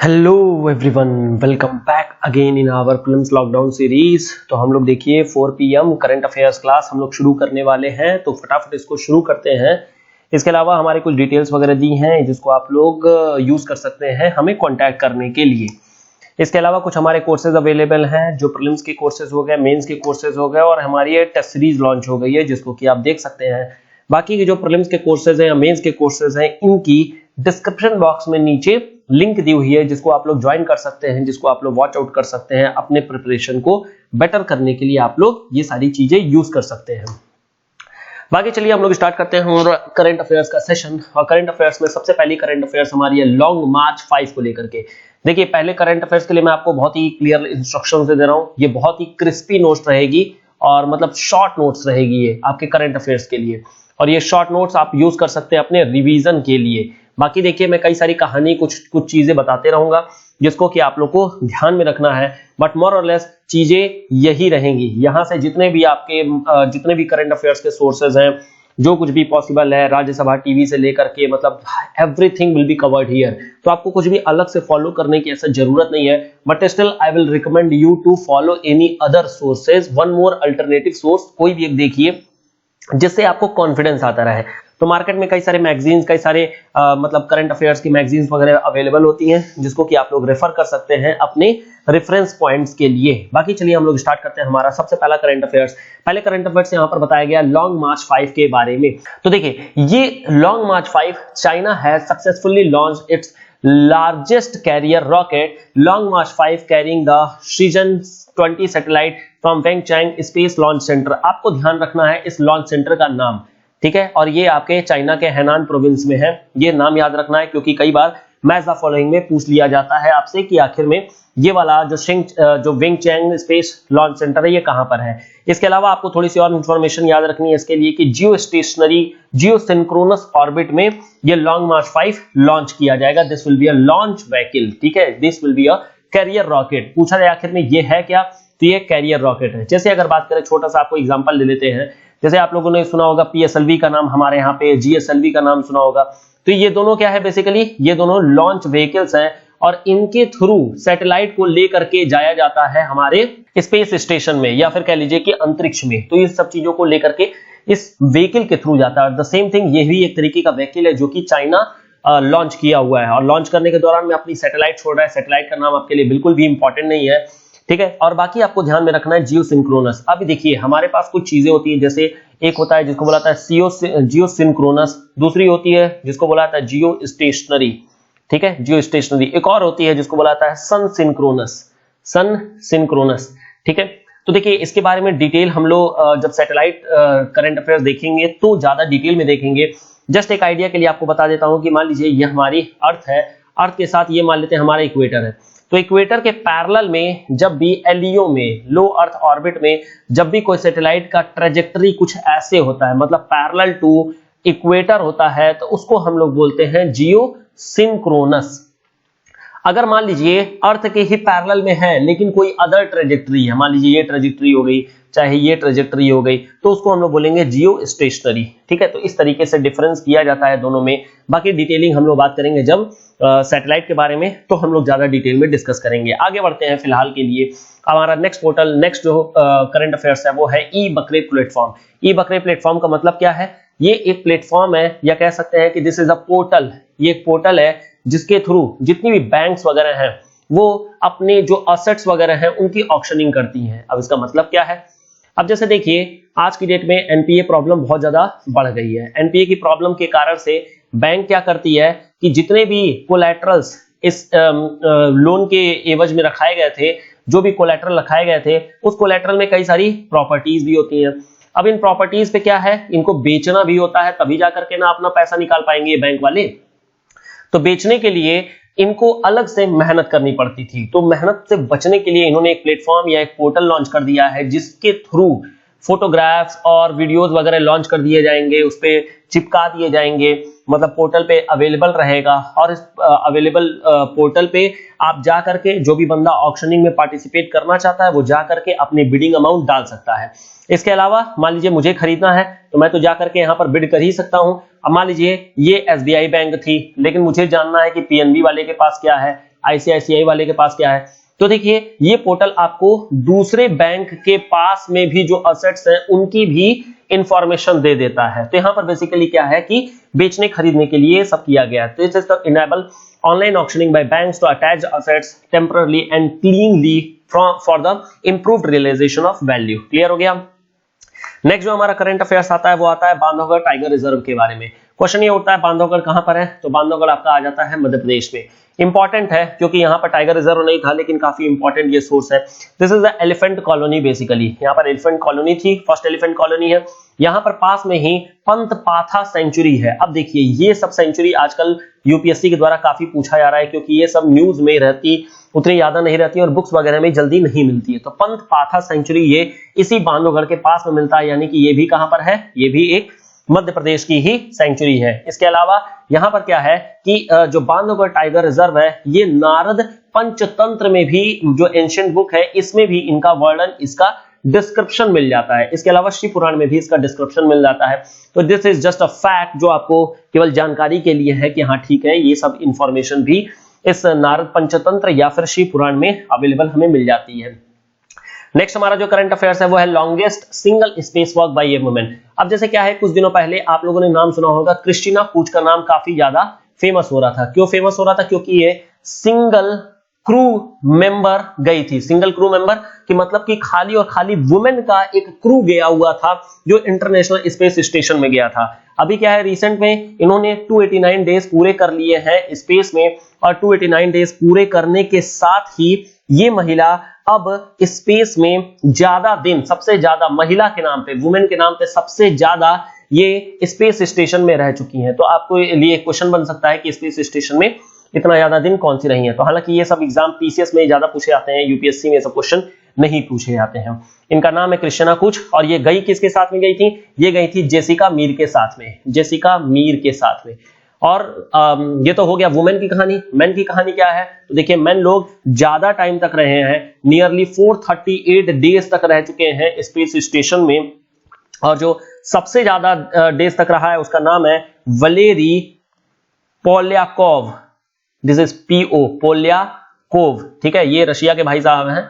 Hello everyone, welcome back again in our prelims lockdown series. तो हम लोग देखिए 4 PM करंट अफेयर्स क्लास हम लोग शुरू करने वाले हैं, तो फटाफट इसको शुरू करते हैं। इसके अलावा हमारे कुछ डिटेल्स वगैरह दी हैं जिसको आप लोग यूज कर सकते हैं हमें कांटेक्ट करने के लिए। इसके अलावा कुछ हमारे कोर्सेज अवेलेबल हैं, जो प्रीलिम्स के कोर्सेज हो गए, मेंस के कोर्सेज हो गए, और हमारी ये टेस्ट सीरीज लॉन्च हो गई है जिसको कि आप देख सकते हैं। बाकी के जो प्रीलिम्स के कोर्सेज हैं या मेंस के कोर्सेज हैं, इनकी डिस्क्रिप्शन बॉक्स में नीचे लिंक दी हुई है जिसको आप लोग ज्वाइन कर सकते हैं, जिसको आप लोग वॉच आउट कर सकते हैं। अपने प्रिपरेशन को बेटर करने के लिए आप लोग ये सारी चीजें यूज कर सकते हैं। बाकी चलिए हम लोग स्टार्ट करते हैं और करंट अफेयर्स का सेशन। और करंट अफेयर्स में सबसे पहली करंट अफेयर्स हमारी है लॉन्ग मार्च 5 को लेकर के। देखिए, पहले करंट अफेयर्स के लिए मैं आपको बहुत ही क्लियर इंस्ट्रक्शन दे रहा हूं। ये बहुत ही क्रिस्पी नोट्स रहेगी और मतलब शॉर्ट नोट्स रहेगी ये आपके करंट अफेयर्स के लिए, और ये शॉर्ट नोट्स आप यूज कर सकते हैं अपने रिवीजन के लिए। बाकी देखिए, मैं कई सारी कहानी कुछ चीजें बताते रहूंगा जिसको कि आप लोग को ध्यान में रखना है, बट मोर और लेस चीजें यही रहेंगी। यहां से जितने भी करंट अफेयर्स के सोर्सेज हैं, जो कुछ भी पॉसिबल है, राज्यसभा टीवी से लेकर के, मतलब everything will be covered here. तो आपको कुछ भी अलग से फॉलो करने की ऐसा जरूरत नहीं है, but still I will recommend you to follow any other sources, one more alternative source, कोई भी एक देखिए जिससे आपको कॉन्फिडेंस आता रहे। तो मार्केट में कई सारे मैगजीन्स, कई सारे मतलब करंट अफेयर्स की मैगजीन्स वगैरह अवेलेबल होती हैं जिसको कि आप लोग रेफर कर सकते हैं अपने रेफरेंस पॉइंट्स के लिए। बाकी चलिए हम लोग स्टार्ट करते हैं हमारा सबसे पहला करंट अफेयर्स। पहले करंट अफेयर्स यहाँ पर बताया गया लॉन्ग मार्च 5 के बारे में। तो देखिए, ये long March 5, China has successfully launched its largest carrier rocket long March 5 carrying the Shijian 20 satellite from Wenchang space launch centre. आपको ध्यान रखना है इस लॉन्च सेंटर का नाम, ठीक है, और ये आपके चाइना के हैनान प्रोविंस में है। ये नाम याद रखना है क्योंकि कई बार मैच द फॉलोइंग में पूछ लिया जाता है आपसे कि आखिर में ये वाला जो वेंगचैंग स्पेस लॉन्च सेंटर है ये कहां पर है। इसके अलावा आपको थोड़ी सी और इंफॉर्मेशन याद रखनी है इसके लिए कि जियो स्टेशनरी जियोसिंक्रोनस ऑर्बिट में ये लॉन्ग मार्च 5 लॉन्च किया जाएगा। This will be a launch vehicle, ठीक है, this will be a carrier rocket. पूछा जाए आखिर में ये है क्या, तो ये कैरियर रॉकेट है। जैसे अगर बात करें, छोटा सा आपको एग्जांपल ले लेते हैं, जैसे आप लोगों ने सुना होगा PSLV का नाम, हमारे यहाँ पे GSLV का नाम सुना होगा। तो ये दोनों क्या है, बेसिकली ये दोनों लॉन्च व्हीकल्स हैं और इनके थ्रू सैटेलाइट को लेकर के जाया जाता है हमारे स्पेस स्टेशन में, या फिर कह लीजिए कि अंतरिक्ष में। तो इस सब चीजों को लेकर के इस व्हीकल के थ्रू जाता है। द सेम थिंग, ये भी एक तरीके का व्हीकल है जो कि चाइना लॉन्च किया हुआ है, और लॉन्च करने के दौरान में अपनी सैटेलाइट छोड़ रहा है। सैटेलाइट का नाम आपके लिए बिल्कुल भी इंपॉर्टेंट नहीं है, ठीक है। और बाकी आपको ध्यान में रखना है जियोसिंक्रोनस। अभी देखिए, हमारे पास कुछ चीजें होती है, जैसे एक होता है जिसको बोला जाता है जियोसिंक्रोनस, दूसरी होती है जिसको बोला जाता है जियो स्टेशनरी, ठीक है, जियो स्टेशनरी। एक और होती है जिसको बोला जाता है सन सिंक्रोनस, ठीक है। तो देखिए, इसके बारे में डिटेल हम लोग जब सैटेलाइट करंट अफेयर्स देखेंगे तो ज्यादा डिटेल में देखेंगे। जस्ट एक आइडिया के लिए आपको बता देता हूं कि मान लीजिए ये हमारी अर्थ है, अर्थ के साथ ये मान लेते हैं हमारा इक्वेटर है। तो इक्वेटर के पैरेलल में जब भी LEO में, लो अर्थ ऑर्बिट में, जब भी कोई सैटेलाइट का ट्रेजेक्टरी कुछ ऐसे होता है, मतलब पैरेलल टू इक्वेटर होता है, तो उसको हम लोग बोलते हैं जियो सिंक्रोनस। अगर मान लीजिए अर्थ के ही पैरेलल में है लेकिन कोई अदर ट्रेजेक्टरी है, मान लीजिए ये ट्रेजेक्टरी हो गई, चाहे ये ट्रेजेक्टरी हो गई, तो उसको हम लोग बोलेंगे जियो स्टेशनरी, ठीक है। तो इस तरीके से डिफरेंस किया जाता है दोनों में। बाकी डिटेलिंग हम लोग बात करेंगे जब सैटेलाइट के बारे में, तो हम लोग ज्यादा डिटेल में डिस्कस करेंगे। आगे बढ़ते हैं। फिलहाल के लिए हमारा नेक्स्ट जो करंट अफेयर्स है वो है ई-बकरे प्लेटफॉर्म। ई-बकरे प्लेटफॉर्म का मतलब क्या है, ये एक प्लेटफॉर्म है, या कह सकते हैं कि दिस इज अ पोर्टल। ये एक पोर्टल है जिसके थ्रू जितनी भी बैंक्स वगैरह हैं वो अपने जो असेट्स वगैरह हैं उनकी ऑक्शनिंग करती हैं। अब इसका मतलब क्या है, अब जैसे देखिए, आज की डेट में NPA प्रॉब्लम बहुत ज्यादा बढ़ गई है। NPA की प्रॉब्लम के कारण से बैंक क्या करती है कि जितने भी कोलैटरल्स इस लोन के एवज में रखाए गए थे, जो भी कोलैटरल रखाए गए थे, उस कोलैटरल में कई सारी प्रॉपर्टीज भी होती हैं। अब इन प्रॉपर्टीज पे क्या है, इनको बेचना भी होता है, तभी जाकर के ना अपना पैसा निकाल पाएंगे ये बैंक वाले। तो बेचने के लिए इनको अलग से मेहनत करनी पड़ती थी। तो मेहनत से बचने के लिए इन्होंने एक प्लेटफॉर्म या एक पोर्टल लॉन्च कर दिया है जिसके थ्रू फोटोग्राफ्स और वीडियोस वगैरह लॉन्च कर दिए जाएंगे, उस पे चिपका दिए जाएंगे, मतलब पोर्टल पे अवेलेबल रहेगा। और इस अवेलेबल पोर्टल पे आप जा करके, जो भी बंदा ऑक्शनिंग में पार्टिसिपेट करना चाहता है वो जा करके अपने बिडिंग अमाउंट डाल सकता है। इसके अलावा मान लीजिए मुझे खरीदना है तो मैं तो जा करके यहाँ पर बिड कर ही सकता हूँ। अब मान लीजिए ये SBI बैंक थी, लेकिन मुझे जानना है कि PNB वाले के पास क्या है, आईसीआईसीआई वाले के पास क्या है। तो देखिए ये पोर्टल आपको दूसरे बैंक के पास में भी जो असेट्स हैं उनकी भी इंफॉर्मेशन दे देता है। तो यहाँ पर बेसिकली क्या है कि बेचने खरीदने के लिए सब किया गया है। तो this is the enable online auctioning by banks to attach assets temporarily and cleanly for the improved realisation of value. Clear हो गया। नेक्स्ट जो हमारा करंट अफेयर्स आता है वो आता है बांधवगढ़ टाइगर रिजर्व के बारे में। क्वेश्चन ये उठता है बांधवगढ़ कहां पर है, तो बांधवगढ़ आपका आ जाता है मध्य प्रदेश में। इंपॉर्टेंट है क्योंकि यहाँ पर टाइगर रिजर्व नहीं था लेकिन काफी इंपॉर्टेंट ये सोर्स है। This is the elephant colony. Basically यहाँ पर एलिफेंट कॉलोनी थी, फर्स्ट एलिफेंट कॉलोनी है। यहाँ पर पास में ही पंतपाथा सेंचुरी है। अब देखिए ये सब सेंचुरी आजकल यूपीएससी के द्वारा काफी पूछा जा रहा है क्योंकि ये सब न्यूज में रहती, उतनी याद नहीं रहती और बुक्स वगैरह में जल्दी नहीं मिलती है। तो पंतपाथा सेंचुरी ये इसी बांधवगढ़ के पास में मिलता है, यानी कि ये भी कहां पर है, ये भी एक मध्य प्रदेश की ही सेंचुरी है। इसके अलावा यहाँ पर क्या है कि जो बांधवगढ़ टाइगर रिजर्व है ये नारद पंचतंत्र में भी जो एंशिएंट बुक है इसमें भी इनका वर्णन, इसका डिस्क्रिप्शन मिल जाता है। इसके अलावा शिव पुराण में भी इसका डिस्क्रिप्शन मिल जाता है। तो this is just a fact जो आपको केवल जानकारी के लिए है कि हाँ ठीक है, ये सब इंफॉर्मेशन भी इस नारद पंचतंत्र या फिर शिव पुराण में अवेलेबल हमें मिल जाती है। नेक्स्ट हमारा जो करंट अफेयर्स है वो है longest single space walk bye a woman. अब जैसे क्या है, कुछ दिनों पहले आप लोगों ने नाम सुना होगा, क्रिस्टीना कूच का नाम काफी ज्यादा फेमस हो रहा था। क्यों फेमस हो रहा था? क्योंकि ये सिंगल क्रू मेंबर गई थी। सिंगल क्रू मेंबर कि मतलब कि खाली और खाली वुमेन का एक क्रू गया हुआ था जो इंटरनेशनल स्पेस स्टेशन में गया था। अभी क्या है, रिसेंट में इन्होंने 289 डेज पूरे कर लिए हैं स्पेस में, और 289 डेज पूरे करने के साथ ही ये महिला अब स्पेस में ज्यादा दिन, सबसे ज्यादा महिला के नाम पे, वुमेन के नाम पे सबसे ज्यादा ये स्पेस स्टेशन में रह चुकी हैं। तो आपको लिए क्वेश्चन बन सकता है कि स्पेस स्टेशन में इतना ज्यादा दिन कौन सी रही हैं। तो हालांकि ये सब एग्जाम पीसीएस में ज्यादा पूछे जाते हैं, यूपीएससी में सब क्वेश्चन नहीं पूछे जाते हैं। इनका नाम है क्रिस्टीना कूच और ये गई किसके साथ में गई थी? ये गई थी जेसिका मीर के साथ में, जेसिका मीर के साथ में। और ये तो हो गया वुमेन की कहानी। मेन की कहानी क्या है? तो देखिए मेन लोग ज्यादा टाइम तक रहे हैं, नियरली 438 डेज तक रह चुके हैं स्पेस स्टेशन में, और जो सबसे ज्यादा डेज तक रहा है उसका नाम है Valery Polyakov. This is Po, Polyakov. ठीक है, ये रशिया के भाई साहब हैं,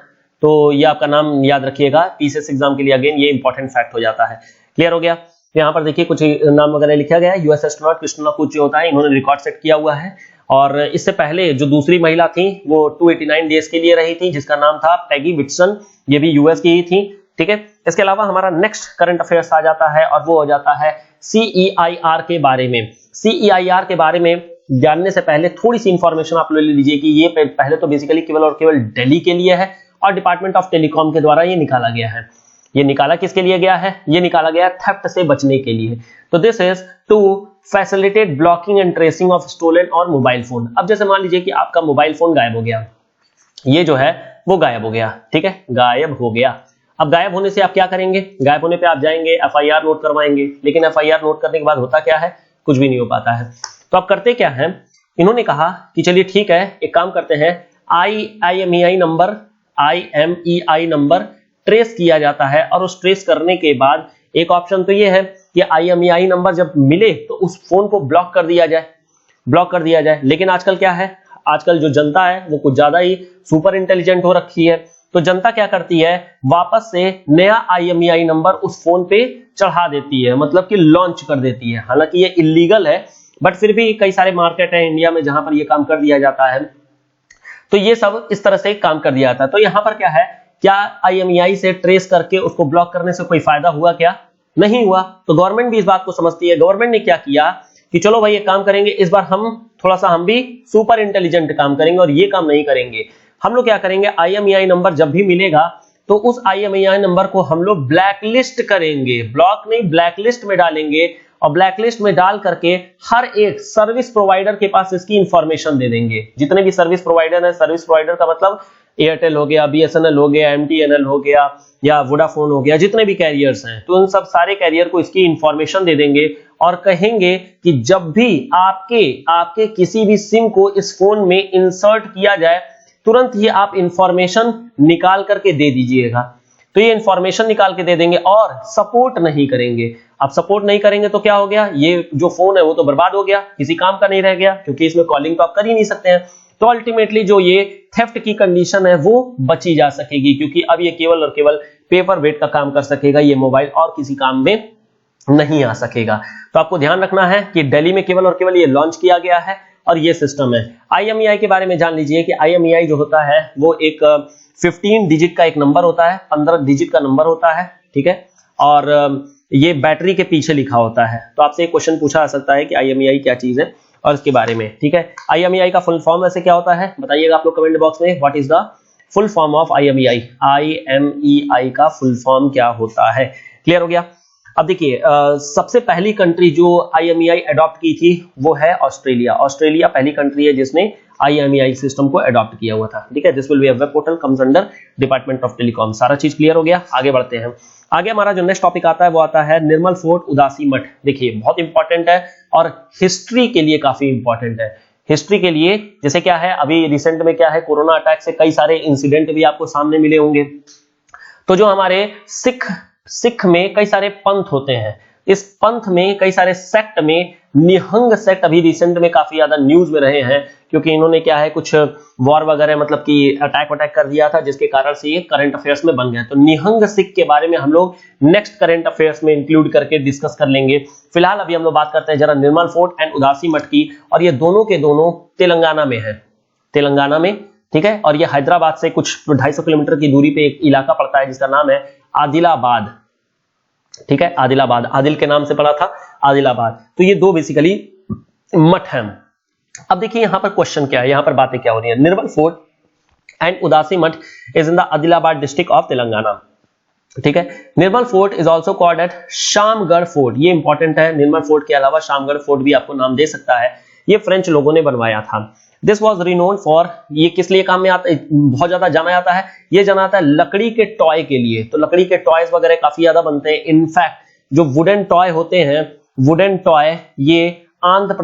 तो ये आपका नाम याद रखिएगा पीसीएस एग्जाम के लिए। अगेन ये इंपॉर्टेंट फैक्ट हो जाता है। क्लियर हो गया। यहाँ पर देखिए कुछ नाम वगैरह लिखा गया है। यूएस एस्ट्रोनॉट क्रिस्टीना कूच जो होता है, इन्होंने रिकॉर्ड सेट किया हुआ है। और इससे पहले जो दूसरी महिला थी वो 289 डेज के लिए रही थी, जिसका नाम था पैगी विटसन, ये भी यूएस की ही थी। ठीक है, इसके अलावा हमारा नेक्स्ट करंट अफेयर्स आ जाता है और वो हो जाता है CEIR के बारे में। CEIR के बारे में जानने से पहले थोड़ी सी इंफॉर्मेशन आप ले लीजिए कि ये पहले तो बेसिकली केवल और केवल दिल्ली के लिए है और डिपार्टमेंट ऑफ टेलीकॉम के द्वारा ये निकाला गया है। ये निकाला किसके लिए गया है? ये निकाला गया थेफ्ट से बचने के लिए। तो this is to facilitate blocking and tracing of stolen और मोबाइल फोन। अब जैसे मान लीजिए कि आपका मोबाइल फोन गायब हो गया, ये जो है वो गायब हो गया। ठीक है, गायब हो गया। अब गायब होने से आप क्या करेंगे? गायब होने पे आप जाएंगे FIR नोट करवाएंगे, लेकिन FIR नोट करने के बाद होता क्या है? कुछ भी नहीं हो पाता है। तो आप करते क्या है? इन्होंने कहा कि चलिए ठीक है, एक काम करते हैं, IMEI नंबर ट्रेस किया जाता है, और उस ट्रेस करने के बाद एक ऑप्शन तो ये है कि IMEI नंबर जब मिले तो उस फोन को ब्लॉक कर दिया जाए, ब्लॉक कर दिया जाए। लेकिन आजकल क्या है, आजकल जो जनता है वो कुछ ज्यादा ही सुपर इंटेलिजेंट हो रखी है। तो जनता क्या करती है, वापस से नया IMEI नंबर उस फोन पे चढ़ा देती है, मतलब कि लॉन्च कर देती है। हालांकि ये इलीगल है, बट फिर भी कई सारे मार्केट है इंडिया में जहां पर ये काम कर दिया जाता है। तो ये सब इस तरह से काम कर दिया जाता है। तो यहां पर क्या है, क्या IMEI से ट्रेस करके उसको ब्लॉक करने से कोई फायदा हुआ क्या? नहीं हुआ। तो गवर्नमेंट भी इस बात को समझती है। गवर्नमेंट ने क्या किया कि चलो भाई ये काम करेंगे, इस बार हम थोड़ा सा हम भी सुपर इंटेलिजेंट काम करेंगे और ये काम नहीं करेंगे। हम लोग क्या करेंगे, IMEI नंबर जब भी मिलेगा तो उस IMEI नंबर को हम लोग ब्लैकलिस्ट करेंगे, ब्लॉक नहीं ब्लैकलिस्ट में डालेंगे, और ब्लैकलिस्ट में डाल करके हर एक सर्विस प्रोवाइडर के पास इसकी इंफॉर्मेशन दे देंगे। जितने भी सर्विस प्रोवाइडर है, सर्विस प्रोवाइडर का मतलब एयरटेल हो गया, BSNL हो गया, MTNL हो गया या वोडाफोन हो गया, जितने भी कैरियर्स हैं, तो उन सब सारे कैरियर को इसकी इंफॉर्मेशन दे देंगे और कहेंगे कि जब भी आपके किसी भी सिम को इस फोन में इंसर्ट किया जाए, तुरंत ही आप इंफॉर्मेशन निकाल करके दे दीजिएगा। तो ये इंफॉर्मेशन निकाल के दे देंगे और सपोर्ट नहीं करेंगे। आप सपोर्ट नहीं करेंगे तो क्या हो गया, ये जो फोन है वो तो बर्बाद हो गया, किसी काम का नहीं रह गया, क्योंकि इसमें कॉलिंग तो आप कर ही नहीं सकते हैं। तो अल्टीमेटली जो ये थेफ्ट की कंडीशन है वो बची जा सकेगी, क्योंकि अब ये केवल और केवल पेपर वेट का काम कर सकेगा, ये मोबाइल और किसी काम में नहीं आ सकेगा। तो आपको ध्यान रखना है कि दिल्ली में केवल और केवल ये लॉन्च किया गया है और ये सिस्टम है। IMEI के बारे में जान लीजिए कि IMEI जो होता है वो एक 15 डिजिट का एक नंबर होता है, 15 डिजिट का नंबर होता है, ठीक है, और ये बैटरी के पीछे लिखा होता है। तो आपसे एक क्वेश्चन पूछा जा सकता है कि IMEI क्या चीज है और इसके बारे में, ठीक है। IMEI का फुल फॉर्म ऐसे क्या होता है बताइएगा आप लोग कमेंट बॉक्स में, what is the full form of IMEI। IMEI का फुल फॉर्म क्या होता है, क्लियर हो गया। अब देखिए सबसे पहली कंट्री जो IMEI अडॉप्ट की थी वो है ऑस्ट्रेलिया। ऑस्ट्रेलिया पहली कंट्री है जिसने IMEI सिस्टम को अडॉप्ट किया हुआ था, ठीक है। This will be a web portal comes under department of telecom. सारा चीज क्लियर हो गया, आगे बढ़ते हैं। आगे हमारा जो नेक्स्ट टॉपिक आता है वो आता है निर्मल फोर्ट उदासी मठ। देखिए बहुत इंपॉर्टेंट है और हिस्ट्री के लिए काफी इंपॉर्टेंट है। हिस्ट्री के लिए जैसे क्या है, अभी रिसेंट में क्या है, कोरोना अटैक से कई सारे इंसिडेंट भी आपको सामने मिले होंगे। तो जो हमारे सिख में कई सारे पंथ होते हैं, इस पंथ में कई सारे सेक्ट में निहंग सेक्ट अभी रिसेंट में काफी ज्यादा न्यूज में रहे हैं, क्योंकि इन्होंने क्या है कुछ वॉर वगैरह मतलब कि अटैक कर दिया था, जिसके कारण से ये करंट अफेयर्स में बन गए। तो निहंग सिख के बारे में हम लोग नेक्स्ट करंट अफेयर्स में इंक्लूड करके डिस्कस कर लेंगे। फिलहाल अभी हम लोग बात करते हैं जरा निर्मल फोर्ट एंड उदासी मठ की, और ये दोनों के दोनों तेलंगाना में है, तेलंगाना में, ठीक है। और ये हैदराबाद से कुछ 250 किलोमीटर की दूरी पे एक इलाका पड़ता है जिसका नाम है आदिलाबाद, ठीक है। आदिलाबाद, आदिल के नाम से पड़ा था आदिलाबाद। तो ये दो बेसिकली मठ हैं। अब देखिए यहां पर क्वेश्चन क्या है, यहां पर बातें क्या हो रही है। Nirmal fort and Udasi Math is in the Adilabad district of Telangana, ठीक है। Nirmal fort is also called at Shamgarh fort, ये इंपॉर्टेंट है। निर्मल फोर्ट के अलावा शामगढ़ फोर्ट भी आपको नाम दे सकता है, ये फ्रेंच लोगों ने बनवाया था। दिस वॉज रिनोन फॉर, ये किस लिए काम में आता है, बहुत ज्यादा जाना जाता है, ये जाना जाता है लकड़ी के टॉय के लिए। तो लकड़ी के टॉयज वगैरह काफी ज्यादा बनते हैं। इनफैक्ट जो वुडन टॉय होते हैं, वुडन टॉय ये आंध्र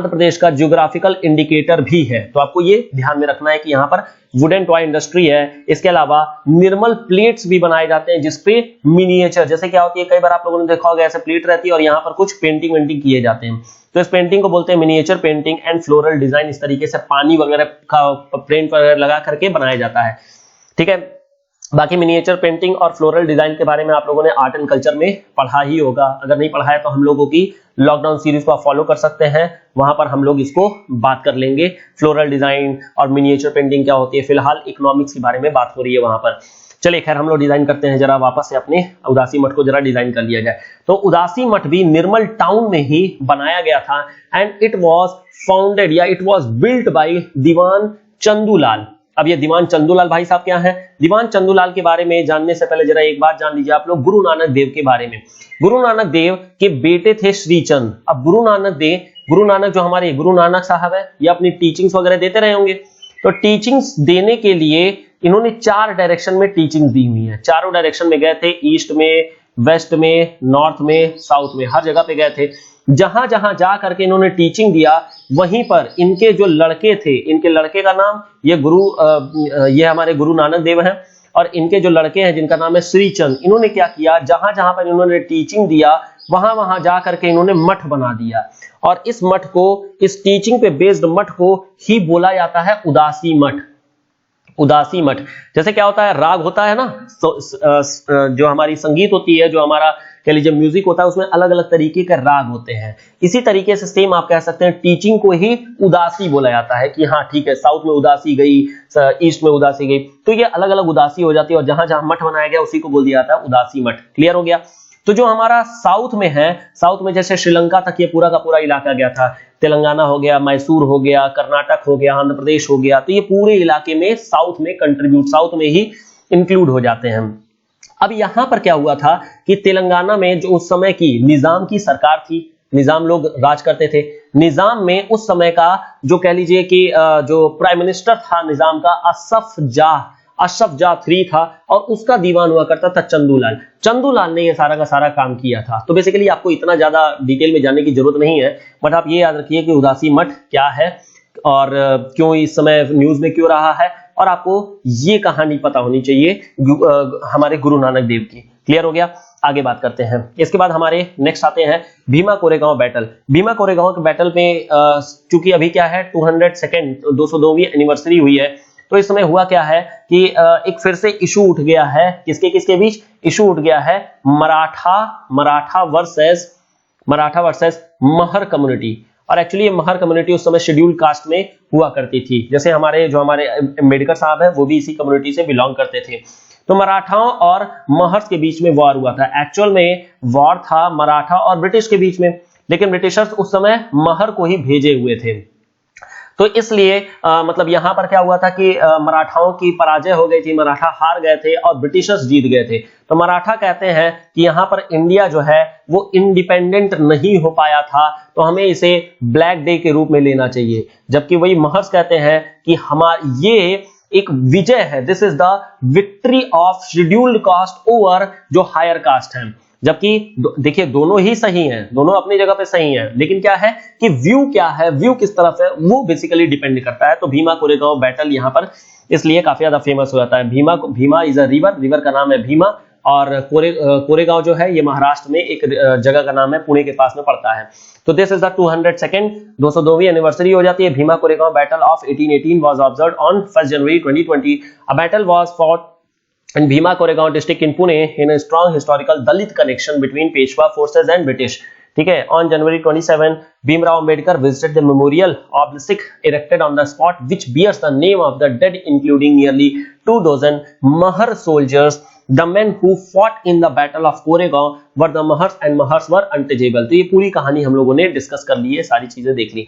प्रदेश का ज्योग्राफिकल इंडिकेटर भी है। तो आपको ये ध्यान में रखना है कि यहाँ पर वुडन टॉय इंडस्ट्री है। इसके अलावा निर्मल प्लेट्स भी बनाए जाते हैं जिसपे मिनिएचर, जैसे क्या होती है, कई बार आप लोगों ने देखा होगा ऐसे प्लेट रहती है और यहाँ पर कुछ पेंटिंग वेंटिंग किए जाते हैं। तो इस पेंटिंग को बोलते हैं miniature painting and floral design. इस तरीके से पानी वगैरह का प्रिंट वगैरह लगा करके बनाया जाता है, ठीक है। बाकी मिनिएचर पेंटिंग और फ्लोरल डिजाइन के बारे में आप लोगों ने आर्ट एंड कल्चर में पढ़ा ही होगा। अगर नहीं पढ़ा है तो हम लोगों की लॉकडाउन सीरीज को आप फॉलो कर सकते हैं, वहां पर हम लोग इसको बात कर लेंगे। फ्लोरल डिजाइन और मिनिएचर पेंटिंग क्या होती है, फिलहाल इकोनॉमिक्स के बारे में बात हो रही है वहां पर। चलिए खैर हम लोग डिजाइन करते हैं, जरा वापस से अपने उदासी मठ को जरा डिजाइन कर लिया जाए। तो उदासी मठ भी निर्मल टाउन में ही बनाया गया था एंड इट वाज फाउंडेड या इट वाज बिल्ट बाय दीवान चंदूलाल। अब ये दीवान चंदूलाल भाई साहब क्या हैं? दीवान चंदूलाल के बारे में जानने से पहले जरा एक बात जान लीजिए आप लोग गुरु नानक देव के बारे में। गुरु नानक देव के बेटे थे श्रीचंद। अब गुरु नानक जो हमारे गुरु नानक साहब है, ये अपनी टीचिंग्स वगैरह देते रहे होंगे। तो टीचिंग्स देने के लिए इन्होंने 4 डायरेक्शन में टीचिंग्स दी हुई है। चारों डायरेक्शन में गए थे, ईस्ट में, वेस्ट में, नॉर्थ में, साउथ में, हर जगह पे गए थे। जहां जहां जा करके इन्होंने टीचिंग दिया, वहीं पर इनके जो लड़के थे, इनके लड़के का नाम ये हमारे गुरु नानक देव हैं, और इनके जो लड़के हैं जिनका नाम है श्रीचंद, इन्होंने क्या किया, जहां जहां पर इन्होंने टीचिंग दिया वहां वहां जा करके इन्होंने मठ बना दिया। और इस मठ को, इस टीचिंग पे बेस्ड मठ को ही बोला जाता है उदासी मठ। उदासी मठ जैसे क्या होता है, राग होता है ना, जो हमारी संगीत होती है, जो हमारा कह लीजिए म्यूजिक होता है, उसमें अलग अलग तरीके के राग होते हैं। इसी तरीके से सेम आप कह सकते हैं टीचिंग को ही उदासी बोला जाता है कि हाँ ठीक है, साउथ में उदासी गई, ईस्ट में उदासी गई, तो ये अलग अलग उदासी हो जाती है। और जहां जहां मठ बनाया गया उसी को बोल दिया जाता है उदासी मठ। क्लियर हो गया। तो जो हमारा साउथ में है, साउथ में जैसे श्रीलंका तक ये पूरा का पूरा इलाका गया था, तेलंगाना हो गया, मैसूर हो गया, कर्नाटक हो गया, आंध्र प्रदेश हो गया, तो ये पूरे इलाके में साउथ में कंट्रीब्यूट, साउथ में ही इंक्लूड हो जाते हैं। अब यहां पर क्या हुआ था कि तेलंगाना में जो उस समय की निजाम की सरकार थी, निजाम लोग राज करते थे, निजाम में उस समय का जो कह लीजिए कि जो प्राइम मिनिस्टर था निजाम का, अशरफ जाह III था, और उसका दीवान हुआ करता था चंदूलाल। चंदूलाल ने ये सारा का सारा काम किया था। तो बेसिकली आपको इतना ज्यादा डिटेल में जानने की जरूरत नहीं है, बट आप ये याद रखिए कि उदासी मठ क्या है और क्यों इस समय न्यूज में क्यों रहा है, और आपको ये कहानी पता होनी चाहिए हमारे गुरु नानक देव की। क्लियर हो गया। आगे बात करते हैं। इसके बाद हमारे नेक्स्ट आते हैं भीमा कोरेगांव बैटल। भीमा कोरेगांव के बैटल में चूंकि अभी क्या है 202वीं एनिवर्सरी हुई है, तो इस समय हुआ क्या है कि एक फिर से इशू उठ गया है, किसके बीच इशू उठ गया है, मराठा वर्सेस महर कम्युनिटी। और एक्चुअली ये महर कम्युनिटी उस समय शेड्यूल्ड कास्ट में हुआ करती थी, जैसे हमारे अम्बेडकर साहब है वो भी इसी कम्युनिटी से बिलोंग करते थे। तो मराठाओं और महर्स के बीच में वॉर हुआ था। एक्चुअल में वॉर था मराठा और ब्रिटिश के बीच में, लेकिन ब्रिटिशर्स उस समय महर को ही भेजे हुए थे। तो इसलिए मतलब यहां पर क्या हुआ था कि मराठाओं की पराजय हो गई थी, मराठा हार गए थे और ब्रिटिशर्स जीत गए थे। तो मराठा कहते हैं कि यहां पर इंडिया जो है वो इंडिपेंडेंट नहीं हो पाया था, तो हमें इसे ब्लैक डे के रूप में लेना चाहिए। जबकि वही महर्स कहते हैं कि ये एक विजय है, this is the victory of scheduled caste over जो हायर कास्ट है। जबकि देखिए दोनों ही सही हैं, दोनों अपनी जगह पे सही हैं, लेकिन क्या है कि व्यू क्या है, व्यू किस तरफ है, वो बेसिकली डिपेंड करता है। तो भीमा कोरेगांव बैटल यहाँ पर इसलिए काफी ज्यादा फेमस हो जाता है। भीमा इज अ रिवर का नाम है भीमा, और कोरेगांव जो है ये महाराष्ट्र में एक जगह का नाम है, पुणे के पास में पड़ता है। तो दिस इज द 202वीं एनिवर्सरी हो जाती है। Bhima Koregaon battle of 1818 was observed on 1 January 2020। A battle was fought in Bhima Koregaon district in Pune in a strong historical Dalit connection between Peshwa forces and British. ठीक है, on January 27, Bhimrao Ambedkar visited the memorial obelisk erected on the spot which bears the name of the dead, including nearly 2 dozen Mahar soldiers. The men who fought in the battle of Koregaon were the Mahars and Mahars were untouchable. तो ये पूरी कहानी हम लोगों ने discuss कर ली है, सारी चीजें देख ली।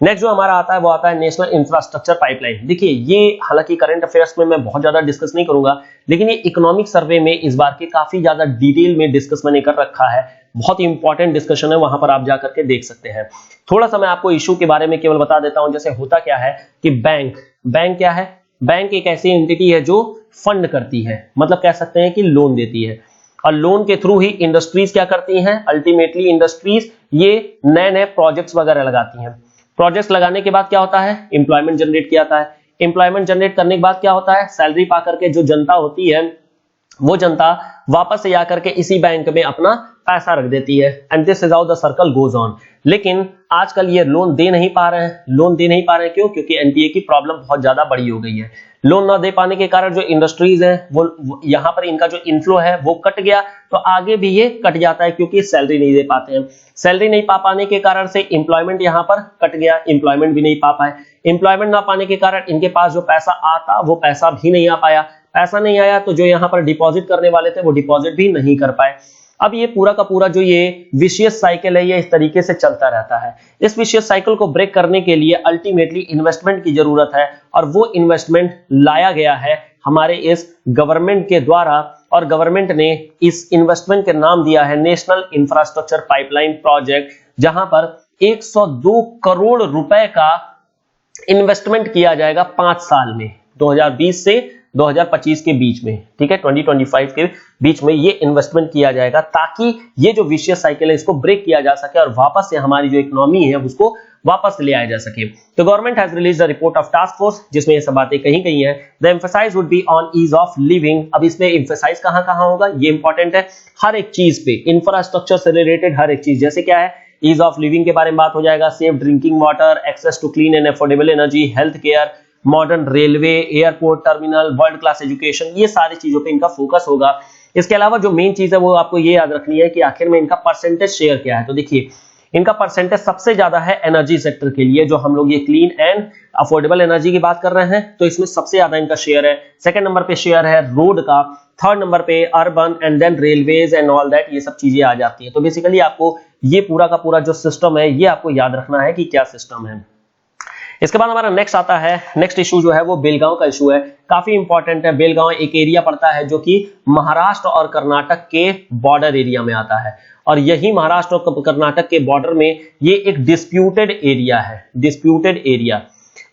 नेक्स्ट जो हमारा आता है वो आता है नेशनल इंफ्रास्ट्रक्चर पाइपलाइन। देखिए ये हालांकि करंट अफेयर्स में मैं बहुत ज्यादा डिस्कस नहीं करूंगा, लेकिन ये इकोनॉमिक सर्वे में इस बार के काफी ज्यादा डिटेल में डिस्कस मैंने कर रखा है। बहुत ही इंपॉर्टेंट डिस्कशन है, वहां पर आप जाकर के देख सकते हैं। थोड़ा सा मैं आपको इशू के बारे में केवल बता देता हूं। जैसे होता क्या है कि बैंक क्या है, बैंक एक ऐसी एंटिटी है जो फंड करती है, मतलब कह सकते हैं कि लोन देती है, और लोन के थ्रू ही इंडस्ट्रीज क्या करती हैं, अल्टीमेटली इंडस्ट्रीज ये नए नए प्रोजेक्ट्स वगैरह लगाती हैं। प्रोजेक्ट्स लगाने के बाद क्या होता है, एम्प्लॉयमेंट जनरेट किया जाता है। एम्प्लॉयमेंट जनरेट करने के बाद क्या होता है, सैलरी पा करके जो जनता होती है वो जनता वापस से आकर के इसी बैंक में अपना पैसा रख देती है, and this is how the circle goes on. लेकिन आजकल ये लोन दे नहीं पा रहे हैं। क्यों? क्योंकि एनपीए की प्रॉब्लम बहुत ज्यादा बड़ी हो गई है। लोन ना दे पाने के कारण जो इंडस्ट्रीज हैं वो यहाँ पर इनका जो इनफ्लो है वो कट गया, तो आगे भी ये कट जाता है क्योंकि सैलरी नहीं दे पाते हैं। सैलरी नहीं पा पाने के कारण से एम्प्लॉयमेंट यहाँ पर कट गया, एम्प्लॉयमेंट भी नहीं पा पाए। एम्प्लॉयमेंट ना पाने के कारण इनके पास जो पैसा आता वो पैसा भी नहीं आ पाया। पैसा नहीं आया तो जो यहाँ पर डिपॉजिट करने वाले थे वो डिपॉजिट भी नहीं कर पाए। अब ये पूरा का पूरा जो ये विशियस साइकिल है ये इस तरीके से चलता रहता है। इस विशियस साइकिल को ब्रेक करने के लिए अल्टीमेटली इन्वेस्टमेंट की जरूरत है, और वो इन्वेस्टमेंट लाया गया है हमारे इस गवर्नमेंट के द्वारा, और गवर्नमेंट ने इस इन्वेस्टमेंट के नाम दिया है नेशनल इंफ्रास्ट्रक्चर पाइपलाइन प्रोजेक्ट, जहां पर 102 करोड़ रुपए का इन्वेस्टमेंट किया जाएगा 5 साल में, 2020 से 2025 के बीच में। ठीक है, 2025 के बीच में ये इन्वेस्टमेंट किया जाएगा ताकि ये जो विशियस साइकिल है इसको ब्रेक किया जा सके और वापस से हमारी जो इकोनॉमी है उसको वापस ले आया जा सके। तो government has released the report of task force जिसमें ये सब बातें कही गई हैं। The emphasise would be on ease of living. अब इसमें एम्फसाइज कहां होगा, ये इंपॉर्टेंट है। हर एक चीज पे, इंफ्रास्ट्रक्चर से रिलेटेड हर एक चीज, जैसे क्या है ईज ऑफ लिविंग के बारे में बात हो जाएगा, safe drinking water, access to clean and affordable energy, health care, modern railway, airport terminal, world class education, ये सारी चीजों पे इनका फोकस होगा। इसके अलावा जो मेन चीज है वो आपको ये याद रखनी है कि आखिर में इनका परसेंटेज शेयर क्या है। तो देखिए इनका परसेंटेज सबसे ज्यादा है एनर्जी सेक्टर के लिए, जो हम लोग ये क्लीन एंड अफोर्डेबल एनर्जी की बात कर रहे हैं, तो इसमें सबसे ज्यादा इनका शेयर है। सेकंड नंबर पे शेयर है रोड का, थर्ड नंबर पे urban, and then railways and all that, ये सब चीजें आ जाती है। तो बेसिकली आपको ये पूरा का पूरा जो सिस्टम है ये आपको याद रखना है कि क्या सिस्टम है। इसके बाद हमारा नेक्स्ट आता है, नेक्स्ट इशू जो है वो बेलगांव का इशू है, काफी इंपॉर्टेंट है। बेलगांव एक एरिया पड़ता है जो कि महाराष्ट्र और कर्नाटक के बॉर्डर एरिया में आता है, और यही महाराष्ट्र और कर्नाटक के बॉर्डर में ये एक डिस्प्यूटेड एरिया है, डिस्प्यूटेड एरिया।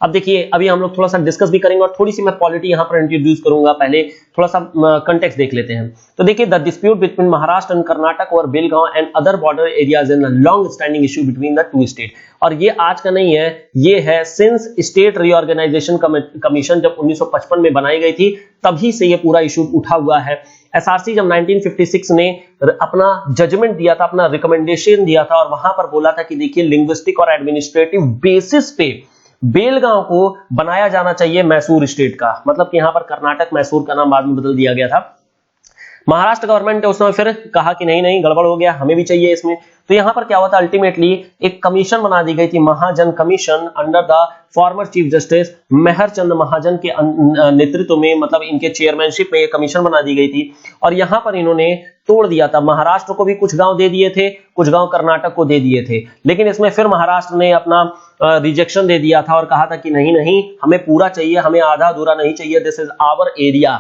अब देखिए अभी हम लोग थोड़ा सा डिस्कस भी करेंगे और थोड़ी सी मैं पॉलिटी यहाँ पर इंट्रोड्यूस करूंगा, पहले थोड़ा सा कंटेक्स्ट देख लेते हैं। तो देखिए the dispute between Maharashtra and Karnataka और Belgaum and other border areas in long standing issue between the two state, और ये आज का नहीं है, ये है सिंस स्टेट रीऑर्गेनाइजेशन कमीशन जब 1955 में बनाई गई थी तभी से ये पूरा इशू उठा हुआ है। एसआरसी जब 1956 ने अपना जजमेंट दिया था, अपना रिकमेंडेशन दिया था और वहां पर बोला था कि देखिए लिंग्विस्टिक और एडमिनिस्ट्रेटिव बेसिस पे बेलगांव को बनाया जाना चाहिए मैसूर स्टेट का, मतलब कि यहां पर कर्नाटक मैसूर का नाम बाद में बदल दिया गया था। महाराष्ट्र गवर्नमेंट ने उस समय फिर कहा कि नहीं नहीं गड़बड़ हो गया, हमें भी चाहिए इसमें। तो यहां पर क्या हुआ था, अल्टीमेटली एक कमीशन बना दी गई थी, Mahajan commission, under the former chief justice Mehr Chand Mahajan के नेतृत्व में, मतलब इनके चेयरमैनशिप में ये कमीशन बना दी गई थी। और यहां पर इन्होंने तोड़ दिया था, महाराष्ट्र को भी कुछ गांव दे दिए थे, कुछ गांव कर्नाटक को दे दिए थे, लेकिन इसमें फिर महाराष्ट्र ने अपना रिजेक्शन दे दिया था और कहा था कि नहीं नहीं हमें पूरा चाहिए, हमें आधा अधूरा नहीं चाहिए, दिस इज आवर एरिया।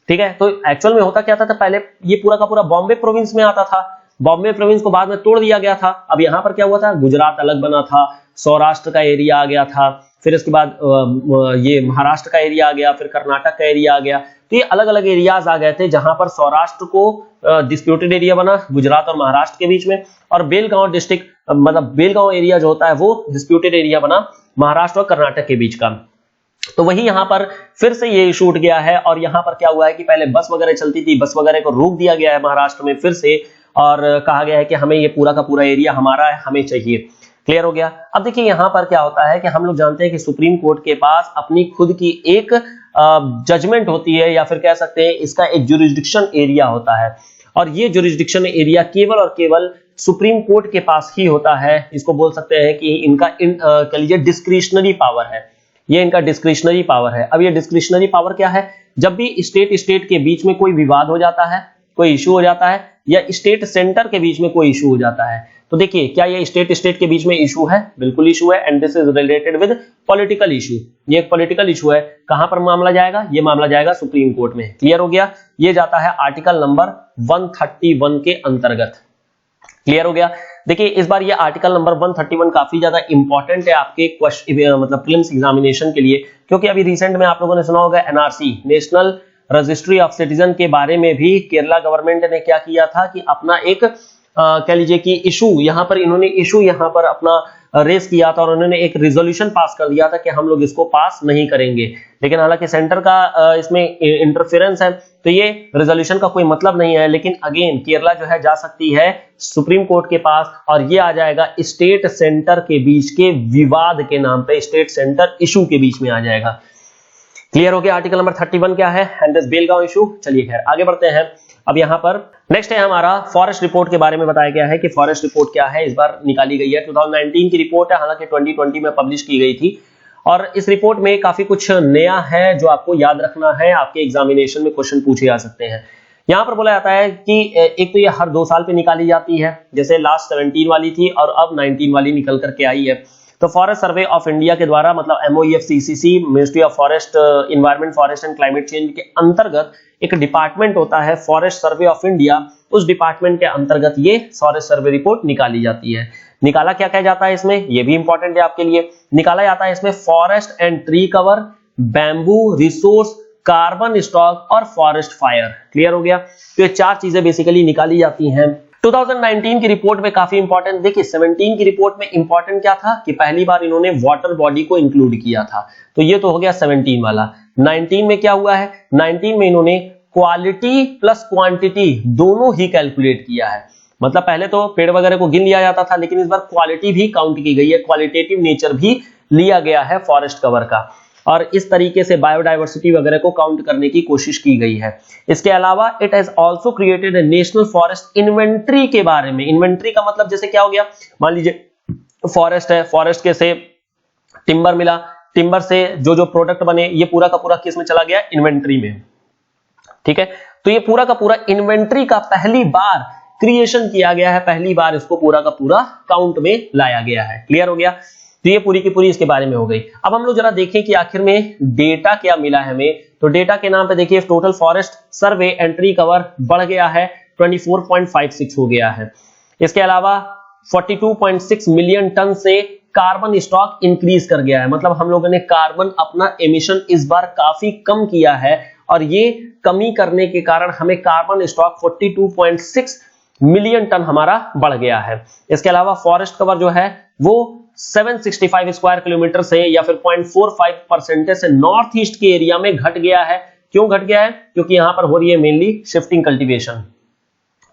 ठीक है, तो एक्चुअल में होता क्या था, पहले ये पूरा का पूरा बॉम्बे प्रोविंस में आता था, बॉम्बे प्रोविंस को बाद में तोड़ दिया गया था। अब यहां पर क्या हुआ था, गुजरात अलग बना था, सौराष्ट्र का एरिया आ गया था, फिर इसके बाद ये महाराष्ट्र का एरिया आ गया, फिर कर्नाटक का एरिया आ गया। तो ये अलग अलग एरियाज आ गए थे जहां पर सौराष्ट्र को डिस्प्यूटेड एरिया बना गुजरात और महाराष्ट्र के बीच में, और बेलगांव डिस्ट्रिक्ट मतलब बेलगांव एरिया जो होता है वो डिस्प्यूटेड एरिया बना महाराष्ट्र और कर्नाटक के बीच का। तो वही यहां पर फिर से ये इशू उठ गया है, और यहां पर क्या हुआ है कि पहले बस वगैरह चलती थी, बस वगैरह को रोक दिया गया है महाराष्ट्र में फिर से, और कहा गया है कि हमें ये पूरा का पूरा एरिया हमारा है, हमें चाहिए। क्लियर हो गया। अब देखिए यहां पर क्या होता है कि हम लोग जानते हैं कि सुप्रीम कोर्ट के पास अपनी खुद की एक जजमेंट होती है, या फिर कह सकते हैं इसका एक जुरिस्डिक्शन एरिया होता है, और ये जुरिस्डिक्शन एरिया केवल और केवल सुप्रीम कोर्ट के पास ही होता है। इसको बोल सकते हैं कि इनका कह लीजिए डिस्क्रिशनरी पावर है, ये इनका डिस्क्रिशनरी पावर है। अब ये डिस्क्रिशनरी पावर क्या है, जब भी स्टेट के बीच में कोई विवाद हो जाता है, कोई इशू हो जाता है, या स्टेट सेंटर के बीच में कोई इशू हो जाता है, तो देखिए क्या ये स्टेट के बीच में इशू है, बिल्कुल इशू है, and this is related with political issue. ये एक पॉलिटिकल इशू है, कहां पर मामला जाएगा, ये मामला जाएगा सुप्रीम कोर्ट में। क्लियर हो गया, ये जाता है आर्टिकल नंबर 131 के अंतर्गत। क्लियर हो गया। देखिए इस बार ये आर्टिकल नंबर 131 काफी ज्यादा इंपॉर्टेंट है आपके क्वेश्चन मतलब प्रीलिम्स एग्जामिनेशन के लिए, क्योंकि अभी रिसेंट में आप लोगों ने सुना होगा NRC, national registry of citizen के बारे में भी केरला गवर्नमेंट ने क्या किया था कि अपना एक कह लीजिए कि इशू यहां पर इन्होंने इशू यहां पर अपना रेस किया था, और उन्होंने एक रिजोल्यूशन पास कर दिया था कि हम लोग इसको पास नहीं करेंगे। लेकिन हालांकि सेंटर का इसमें इंटरफेरेंस है, तो ये रिजोल्यूशन का कोई मतलब नहीं है, लेकिन अगेन केरला जो है जा सकती है सुप्रीम कोर्ट के पास, और ये आ जाएगा स्टेट सेंटर के बीच के विवाद के नाम पे, स्टेट सेंटर इशू के बीच में आ जाएगा। क्लियर हो गया। आर्टिकल नंबर 31 क्या है, एंड दिस बेलगांव इशू। चलिए खैर आगे बढ़ते हैं। अब यहां पर नेक्स्ट है हमारा फॉरेस्ट रिपोर्ट के बारे में बताया गया है कि फॉरेस्ट रिपोर्ट क्या है, इस बार निकाली गई है। 2019 की रिपोर्ट है, हालांकि 2020 में पब्लिश की गई थी, और इस रिपोर्ट में काफी कुछ नया है जो आपको याद रखना है, आपके एग्जामिनेशन में क्वेश्चन पूछे जा सकते हैं। यहां पर बोला जाता है कि एक तो ये हर 2 साल पे निकाली जाती है, जैसे लास्ट 17 वाली थी और अब 19 वाली निकल करके आई है। तो फॉरेस्ट सर्वे ऑफ इंडिया के द्वारा, मतलब MOEFCCC, ministry of forest, environment, forest and climate change के अंतर्गत एक डिपार्टमेंट होता है फॉरेस्ट सर्वे ऑफ इंडिया, उस डिपार्टमेंट के अंतर्गत ये फॉरेस्ट सर्वे रिपोर्ट निकाली जाती है। निकाला क्या क्या जाता है इसमें, ये भी इंपॉर्टेंट है आपके लिए। निकाला जाता है इसमें forest and tree cover, bamboo resource, carbon stock और फॉरेस्ट फायर। क्लियर हो गया। तो ये 4 चीजें बेसिकली निकाली जाती हैं 2019 की रिपोर्ट में। काफी इंपॉर्टेंट देखिए 17 की रिपोर्ट में इंपॉर्टेंट क्या था कि पहली बार इन्होंने वाटर बॉडी को इंक्लूड किया था, तो ये तो हो गया 17 वाला। 19 में क्या हुआ है, 19 में इन्होंने क्वालिटी प्लस क्वांटिटी दोनों ही कैलकुलेट किया है। मतलब पहले तो पेड़ वगैरह को गिन लिया जाता था, लेकिन इस बार क्वालिटी भी काउंट की गई है, क्वालिटेटिव नेचर भी लिया गया है फॉरेस्ट कवर का, और इस तरीके से बायोडायवर्सिटी वगैरह को काउंट करने की कोशिश की गई है। इसके अलावा it has also created a national forest inventory के बारे में। इन्वेंट्री का मतलब जैसे क्या हो गया, मान लीजिए फॉरेस्ट है, फॉरेस्ट के से टिम्बर मिला, टिम्बर से जो जो प्रोडक्ट बने, ये पूरा का पूरा किस में चला गया, इन्वेंट्री में। ठीक है, तो ये पूरा का पूरा इन्वेंट्री का पहली बार क्रिएशन किया गया है, पहली बार इसको पूरा का पूरा काउंट में लाया गया है। क्लियर हो गया। तो ये पूरी की पूरी इसके बारे में हो गई। अब हम लोग जरा देखें कि आखिर में डेटा क्या मिला है हमें। तो डेटा के नाम पे देखिए total forest survey and tree cover बढ़ गया है, 24.56 हो गया है। इसके अलावा 42.6 मिलियन टन से कार्बन स्टॉक इंक्रीज कर गया है, मतलब हम लोगों ने कार्बन अपना एमिशन इस बार काफी कम किया है और ये कमी करने के कारण हमें कार्बन स्टॉक 42.6 मिलियन टन हमारा बढ़ गया है। इसके अलावा फॉरेस्ट कवर जो है वो 765 स्क्वायर किलोमीटर से या फिर 0.45% से नॉर्थ ईस्ट के एरिया में घट गया है। क्यों घट गया है? क्योंकि यहां पर हो रही है मेनली शिफ्टिंग कल्टीवेशन,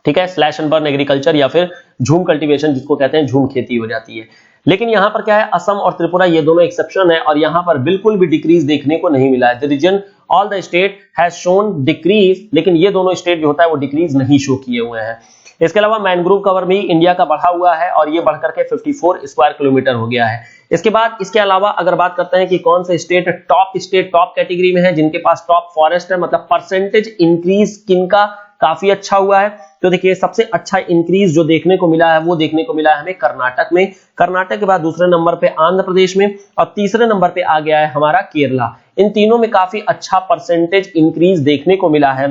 ठीक है, स्लैश एंड बर्न एग्रीकल्चर या फिर झूम कल्टीवेशन जिसको कहते हैं, झूम खेती हो जाती है। लेकिन यहां पर क्या है, असम और त्रिपुरा ये दोनों एक्सेप्शन है और यहां पर बिल्कुल भी डिक्रीज देखने को नहीं मिला है। The reason all the state has shown decrease, लेकिन ये दोनों स्टेट जो होता है वो डिक्रीज नहीं शो किए हुए हैं। इसके अलावा मैनग्रोव कवर भी इंडिया का बढ़ा हुआ है और ये बढ़कर के 54 स्क्वायर किलोमीटर हो गया है। इसके बाद इसके अलावा अगर बात करते हैं कि कौन से स्टेट टॉप कैटेगरी में है, जिनके पास टॉप फॉरेस्ट है, मतलब परसेंटेज इंक्रीज किनका काफी अच्छा हुआ है, तो देखिए सबसे अच्छा इंक्रीज जो देखने को मिला है वो देखने को मिला है हमें कर्नाटक में। कर्नाटक के बाद दूसरे नंबर पे आंध्र प्रदेश में और तीसरे नंबर पे आ गया है हमारा केरला। इन तीनों में काफी अच्छा परसेंटेज इंक्रीज देखने को मिला है।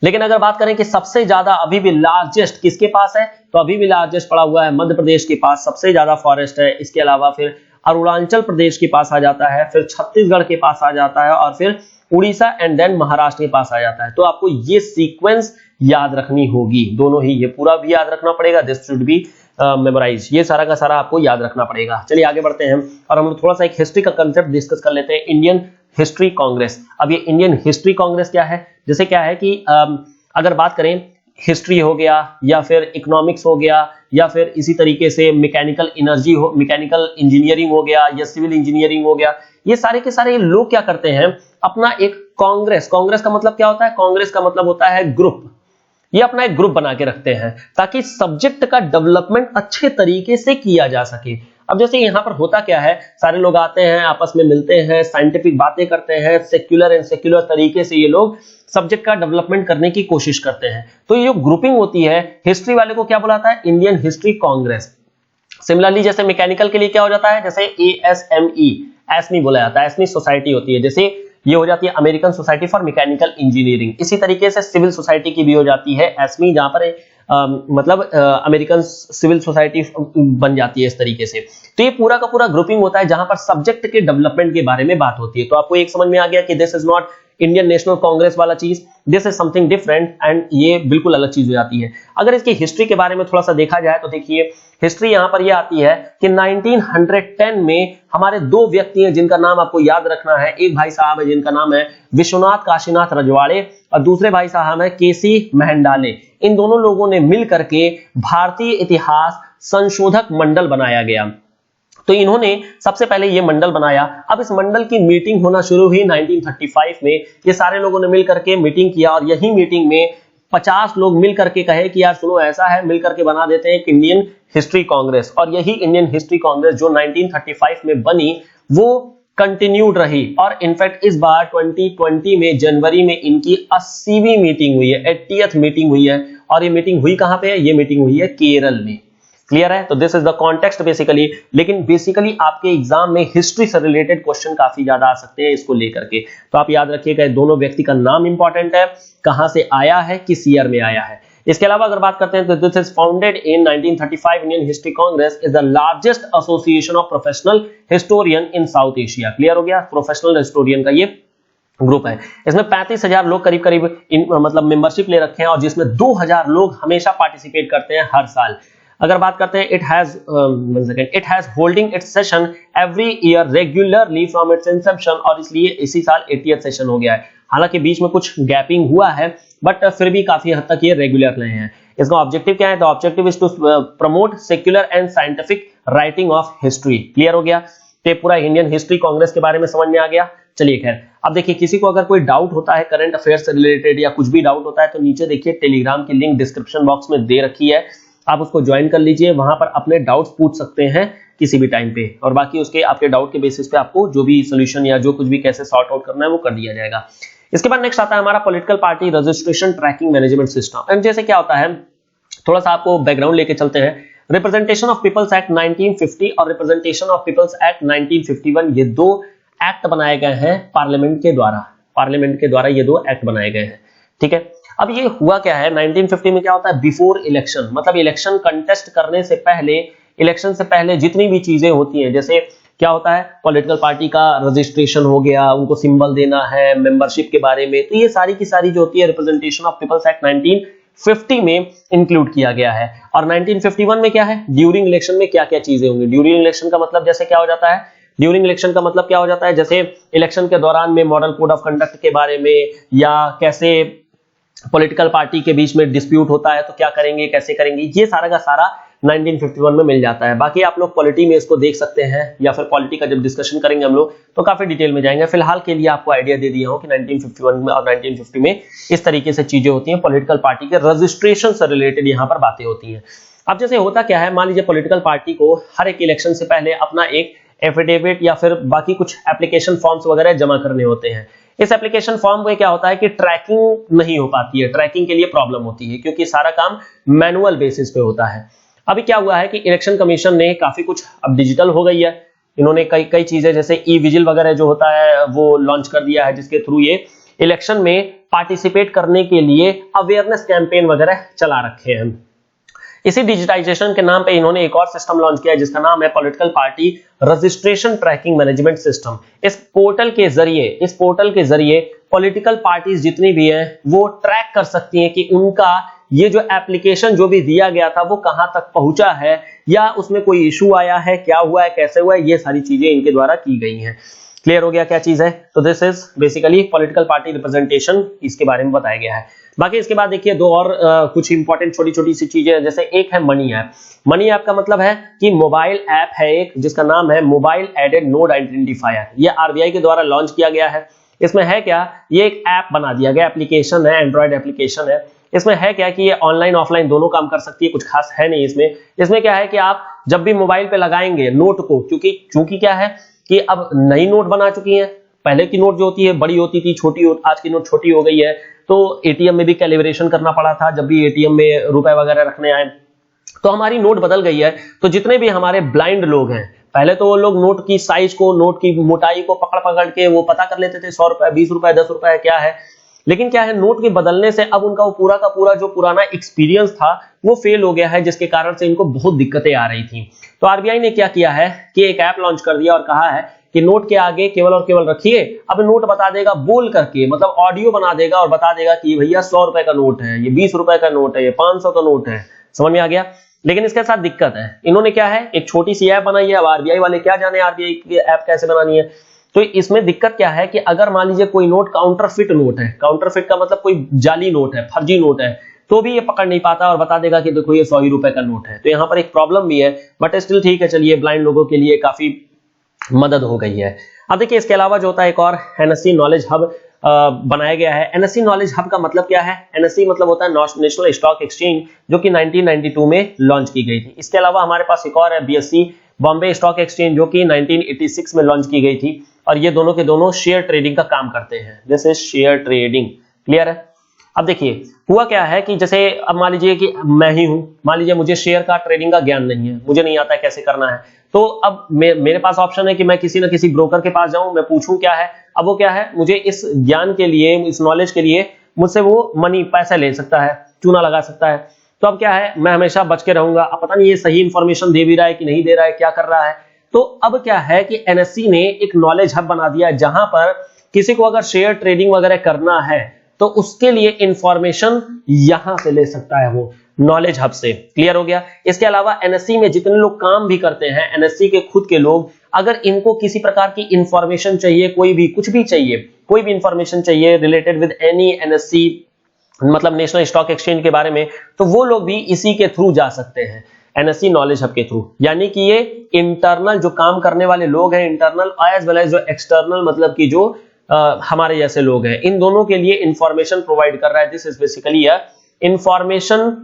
लेकिन अगर बात करें कि सबसे ज्यादा अभी भी लार्जेस्ट किसके पास है, तो अभी भी लार्जेस्ट पड़ा हुआ है मध्य प्रदेश के पास, सबसे ज्यादा फॉरेस्ट है। इसके अलावा फिर अरुणाचल प्रदेश के पास आ जाता है, फिर छत्तीसगढ़ के पास आ जाता है और फिर उड़ीसा एंड देन महाराष्ट्र के पास आ जाता है। तो आपको ये सीक्वेंस याद रखनी होगी, दोनों ही, ये पूरा भी याद रखना पड़ेगा, दिस शुड बी मेमोराइज, ये सारा का सारा आपको याद रखना पड़ेगा। चलिए आगे बढ़ते हैं और हम लोग थोड़ा सा एक हिस्ट्री का कंसेप्ट डिस्कस कर लेते हैं, इंडियन हिस्ट्री कांग्रेस। अब ये इंडियन हिस्ट्री कांग्रेस क्या है, जैसे क्या है कि अगर बात करें हिस्ट्री हो गया या फिर इकोनॉमिक्स हो गया या फिर इसी तरीके से मैकेनिकल एनर्जी हो, मैकेनिकल इंजीनियरिंग हो गया या सिविल इंजीनियरिंग हो गया, ये सारे के सारे लोग क्या करते हैं, अपना एक कांग्रेस का मतलब क्या होता है, कांग्रेस का मतलब होता है ग्रुप, ये अपना एक ग्रुप बना के रखते हैं ताकि सब्जेक्ट का डेवलपमेंट अच्छे तरीके से किया जा सके। अब जैसे यहाँ पर होता क्या है, सारे लोग आते हैं, आपस में मिलते हैं, साइंटिफिक बातें करते हैं, सेक्युलर एंड सेक्युलर तरीके से ये लोग सब्जेक्ट का डेवलपमेंट करने की कोशिश करते हैं। तो ये जो ग्रुपिंग होती है, हिस्ट्री वाले को क्या बुलाता है, इंडियन हिस्ट्री कांग्रेस। सिमिलरली जैसे मैकेनिकल के लिए क्या हो जाता है, जैसे ASME, एस्मी बोला जाता है, एस्मी सोसाइटी होती है, जैसे ये हो जाती है American society for mechanical engineering. इसी तरीके से सिविल सोसाइटी की भी हो जाती है एस्मी, जहां पर मतलब अमेरिकन सिविल सोसाइटी बन जाती है इस तरीके से। तो ये पूरा का पूरा ग्रुपिंग होता है जहां पर सब्जेक्ट के डेवलपमेंट के बारे में बात होती है। तो आपको एक समझ में आ गया कि this is not Indian national Congress वाला चीज, this is something different and ये बिल्कुल अलग चीज हो जाती है। अगर इसकी हिस्ट्री के बारे में थोड़ा सा देखा जाए तो देखिए हिस्ट्री यहां पर ये आती है कि 1910 में हमारे दो व्यक्ति हैं जिनका नाम आपको याद रखना है। एक भाई साहब है जिनका नाम है विश्वनाथ काशीनाथ रजवाड़े और दूसरे भाई साहब है केसी मेहंडाले। इन दोनों लोगों ने मिल करके भारतीय इतिहास संशोधक मंडल बनाया गया। तो इन्होंने सबसे पहले ये मंडल बनाया। अब इस मंडल की मीटिंग होना शुरू हुई 1935 में। ये सारे लोगों ने मिल करके मीटिंग किया और यही मीटिंग में 50 लोग मिल करके कहे कि यार सुनो ऐसा है, मिल करके बना देते हैं एक इंडियन हिस्ट्री कांग्रेस। और यही इंडियन हिस्ट्री कांग्रेस जो 1935 में बनी वो कंटिन्यूड रही और इनफैक्ट इस बार 2020 में जनवरी में इनकी 80वीं मीटिंग हुई है, 80th मीटिंग हुई है। और ये मीटिंग हुई कहां पे है, ये मीटिंग हुई है केरल में। क्लियर है? तो this is the context basically. लेकिन बेसिकली आपके एग्जाम में हिस्ट्री से रिलेटेड क्वेश्चन काफी ज्यादा आ सकते हैं इसको लेकर के। तो आप याद रखिएगा दोनों व्यक्ति का नाम इंपॉर्टेंट है, कहां से आया है, किस ईयर में आया है। इसके अलावा अगर बात करते हैं तो this is founded in 1935। Indian history Congress is the largest association of professional historian in south Asia. Clear हो गया? प्रोफेशनल हिस्टोरियन का ये ग्रुप है। इसमें 35,000 लोग करीब करीब मतलब मेंबरशिप ले रखे हैं और जिसमें 2,000 लोग हमेशा पार्टिसिपेट करते हैं हर साल। अगर बात करते हैं it has holding it's session every year regularly from its inception, और इसलिए इसी साल 80th सेशन हो गया है। हालांकि बीच में कुछ गैपिंग हुआ है बट फिर भी काफी हद तक ये रेगुलर रहे हैं। इसका ऑब्जेक्टिव क्या है? The objective is to promote secular and scientific writing of history. Clear हो गया? तो पूरा इंडियन हिस्ट्री कांग्रेस के बारे में समझ में आ गया। चलिए खैर, अब देखिए किसी को अगर कोई डाउट होता है करंट अफेयर्स से रिलेटेड या कुछ भी डाउट होता है तो नीचे देखिए टेलीग्राम की लिंक डिस्क्रिप्शन बॉक्स में दे रखी है, आप उसको ज्वाइन कर लीजिए। वहां पर अपने डाउट्स पूछ सकते हैं किसी भी टाइम पे और बाकी उसके आपके डाउट के बेसिस पे आपको जो भी सोल्यूशन या जो कुछ भी कैसे सॉर्ट आउट करना है वो कर दिया जाएगा। इसके बाद नेक्स्ट आता है हमारा political party registration tracking management system. And जैसे क्या होता है, थोड़ा सा आपको बैकग्राउंड लेके चलते हैं। रिप्रेजेंटेशन ऑफ पीपल्स एक्ट 1950 और रिप्रेजेंटेशन ऑफ पीपल्स एक्ट 1951, ये दो एक्ट बनाए गए हैं पार्लियामेंट के द्वारा। पार्लियामेंट के द्वारा ये दो एक्ट बनाए गए हैं। ठीक है, अब ये हुआ क्या है 1950 में क्या होता है, बिफोर इलेक्शन, मतलब इलेक्शन कंटेस्ट करने से पहले इलेक्शन से पहले जितनी भी चीजें होती हैं, जैसे क्या होता है, पॉलिटिकल पार्टी का रजिस्ट्रेशन हो गया, उनको सिंबल देना है, मेंबरशिप के बारे में, तो ये सारी की सारी जो होती है रिप्रेजेंटेशन ऑफ पीपल्स एक्ट 1950 में इंक्लूड किया गया है। और 1951 में क्या है, ड्यूरिंग इलेक्शन में क्या क्या चीजें होंगी। ड्यूरिंग इलेक्शन का मतलब जैसे क्या हो जाता है, ड्यूरिंग इलेक्शन का मतलब क्या हो जाता है, जैसे इलेक्शन के दौरान में मॉडल कोड ऑफ कंडक्ट के बारे में, या कैसे पॉलिटिकल पार्टी के बीच में डिस्प्यूट होता है तो क्या करेंगे, कैसे करेंगे, ये सारा का सारा 1951 में मिल जाता है। बाकी आप लोग पॉलिटी में इसको देख सकते हैं, या फिर पॉलिटी का जब डिस्कशन करेंगे हम लोग तो काफी डिटेल में जाएंगे। फिलहाल के लिए आपको आइडिया दे दिया हूं कि 1951 में और 1950 में इस तरीके से चीजें होती हैं, पॉलिटिकल पार्टी के रजिस्ट्रेशन से रिलेटेड यहाँ पर बातें होती हैं। अब जैसे होता क्या है, मान लीजिए पॉलिटिकल पार्टी को हर एक इलेक्शन से पहले अपना एक एफिडेविट या फिर बाकी कुछ एप्लीकेशन फॉर्म्स वगैरह जमा करने होते हैं। इस एप्लीकेशन फॉर्म में क्या होता है कि ट्रैकिंग नहीं हो पाती है, ट्रैकिंग के लिए प्रॉब्लम होती है, क्योंकि सारा काम मैनुअल बेसिस पे होता है। अभी क्या हुआ है कि इलेक्शन कमीशन ने काफी कुछ अब डिजिटल हो गई है, इन्होंने कई चीजें जैसे ई विजिल वगैरह जो होता है वो लॉन्च कर दिया है, जिसके थ्रू ये इलेक्शन में पार्टिसिपेट करने के लिए अवेयरनेस कैंपेन वगैरह चला रखे हैं। इसी डिजिटाइजेशन के नाम पे इन्होंने एक और सिस्टम लॉन्च किया है जिसका नाम है political party registration tracking management system. इस पोर्टल के जरिए पॉलिटिकल पार्टीज जितनी भी हैं वो ट्रैक कर सकती हैं कि उनका ये जो एप्लीकेशन जो भी दिया गया था वो कहां तक पहुंचा है, या उसमें कोई इशू आया है, क्या हुआ है, कैसे हुआ है, ये सारी चीजें इनके द्वारा की गई हैं। क्लियर हो गया क्या चीज है। तो this is basically political party representation, इसके बारे में बताया गया है। बाकी इसके बाद देखिए दो और कुछ इंपॉर्टेंट छोटी छोटी सी चीजें, जैसे एक है मनी ऐप। मनी ऐप का मतलब है कि मोबाइल ऐप है एक, जिसका नाम है मोबाइल एडेड नोड आइडेंटिफायर। ये आरबीआई के द्वारा लॉन्च किया गया है। इसमें है क्या, ये एक ऐप बना दिया गया, एप्लीकेशन है, एंड्रॉइड एप्लीकेशन है। इसमें है क्या कि ये ऑनलाइन ऑफलाइन दोनों काम कर सकती है, कुछ खास है नहीं इसमें। इसमें क्या है कि आप जब भी मोबाइल पे लगाएंगे नोट को, क्योंकि क्या है कि अब नई नोट बना चुकी हैं, पहले की नोट जो होती है बड़ी होती थी, आज की नोट छोटी हो गई है, तो एटीएम में भी कैलिब्रेशन करना पड़ा था जब भी एटीएम में रुपए वगैरह रखने आए, तो हमारी नोट बदल गई है। तो जितने भी हमारे ब्लाइंड लोग हैं, पहले तो वो लोग नोट की साइज को, नोट की मोटाई को पकड़ पकड़ के वो पता कर लेते थे 100 रुपए, 20 रुपए, 10 रुपए क्या है। लेकिन क्या है, नोट के बदलने से अब उनका वो पूरा का पूरा जो पुराना एक्सपीरियंस था वो फेल हो गया है, जिसके कारण से इनको बहुत दिक्कतें आ रही थी। तो आरबीआई ने क्या किया है कि एक ऐप लॉन्च कर दिया और कहा है कि नोट के आगे केवल और केवल रखिए, अब नोट बता देगा बोल करके, मतलब ऑडियो बना देगा और बता देगा कि भैया 100 रुपए का नोट है, ये 20 रुपए का नोट है, ये 500 का नोट है। समझ में आ गया। लेकिन इसके साथ दिक्कत है, इन्होंने क्या है एक छोटी सी ऐप बनाई है। अब आरबीआई वाले क्या जाने आरबीआई की ऐप कैसे बनानी है। तो इसमें दिक्कत क्या है कि अगर मान लीजिए कोई नोट काउंटरफिट नोट है, काउंटरफिट का मतलब कोई जाली नोट है, फर्जी नोट है, तो भी ये पकड़ नहीं पाता और बता देगा कि देखो ये 100 रुपए का नोट है। तो यहाँ पर एक प्रॉब्लम भी है, बट स्टिल ठीक है, चलिए ब्लाइंड लोगों के लिए काफी मदद हो गई है। अब देखिए इसके अलावा जो होता है एक और एनएससी नॉलेज हब बनाया गया है। एनएससी नॉलेज हब का मतलब क्या है, एनएससी मतलब होता है नेशनल स्टॉक एक्सचेंज, जो कि 1992 में लॉन्च की गई थी। इसके अलावा हमारे पास एक और है बीएससी बॉम्बे स्टॉक एक्सचेंज, जो कि 1986 में लॉन्च की गई थी, और ये दोनों के दोनों शेयर ट्रेडिंग का काम करते हैं। This is share trading. Clear है। अब देखिए हुआ क्या है कि जैसे अब मान लीजिए कि मैं ही हूं, मान लीजिए मुझे शेयर का ट्रेडिंग का ज्ञान नहीं है, मुझे नहीं आता है कैसे करना है, तो अब मेरे पास ऑप्शन है कि मैं किसी ना किसी ब्रोकर के पास जाऊं, मैं पूछूं क्या है। अब वो क्या है, मुझे इस ज्ञान के लिए, इस नॉलेज के लिए मुझसे वो मनी, पैसा ले सकता है, चूना लगा सकता है। तो अब क्या है, मैं हमेशा बच के रहूंगा। अब पता नहीं ये सही इंफॉर्मेशन दे भी रहा है कि नहीं दे रहा है, क्या कर रहा है। तो अब क्या है कि एनएससी ने एक नॉलेज हब बना दिया, जहां पर किसी को अगर शेयर ट्रेडिंग वगैरह करना है तो उसके लिए इंफॉर्मेशन यहां से ले सकता है, वो नॉलेज हब से। क्लियर हो गया। इसके अलावा एनएससी में जितने लोग काम भी करते हैं, एनएससी के खुद के लोग, अगर इनको किसी प्रकार की इंफॉर्मेशन चाहिए, कोई भी कुछ भी चाहिए, कोई भी इंफॉर्मेशन चाहिए रिलेटेड विद एनी एनएससी, मतलब नेशनल स्टॉक एक्सचेंज के बारे में, तो वो लोग भी इसी के थ्रू जा सकते हैं, एनएससी नॉलेज हब के थ्रू। यानी कि ये इंटरनल जो काम करने वाले लोग हैं, इंटरनल एज वेल एज जो एक्सटर्नल, मतलब कि जो हमारे जैसे लोग हैं, इन दोनों के लिए इंफॉर्मेशन प्रोवाइड कर रहा है। दिस इज बेसिकली इंफॉर्मेशन,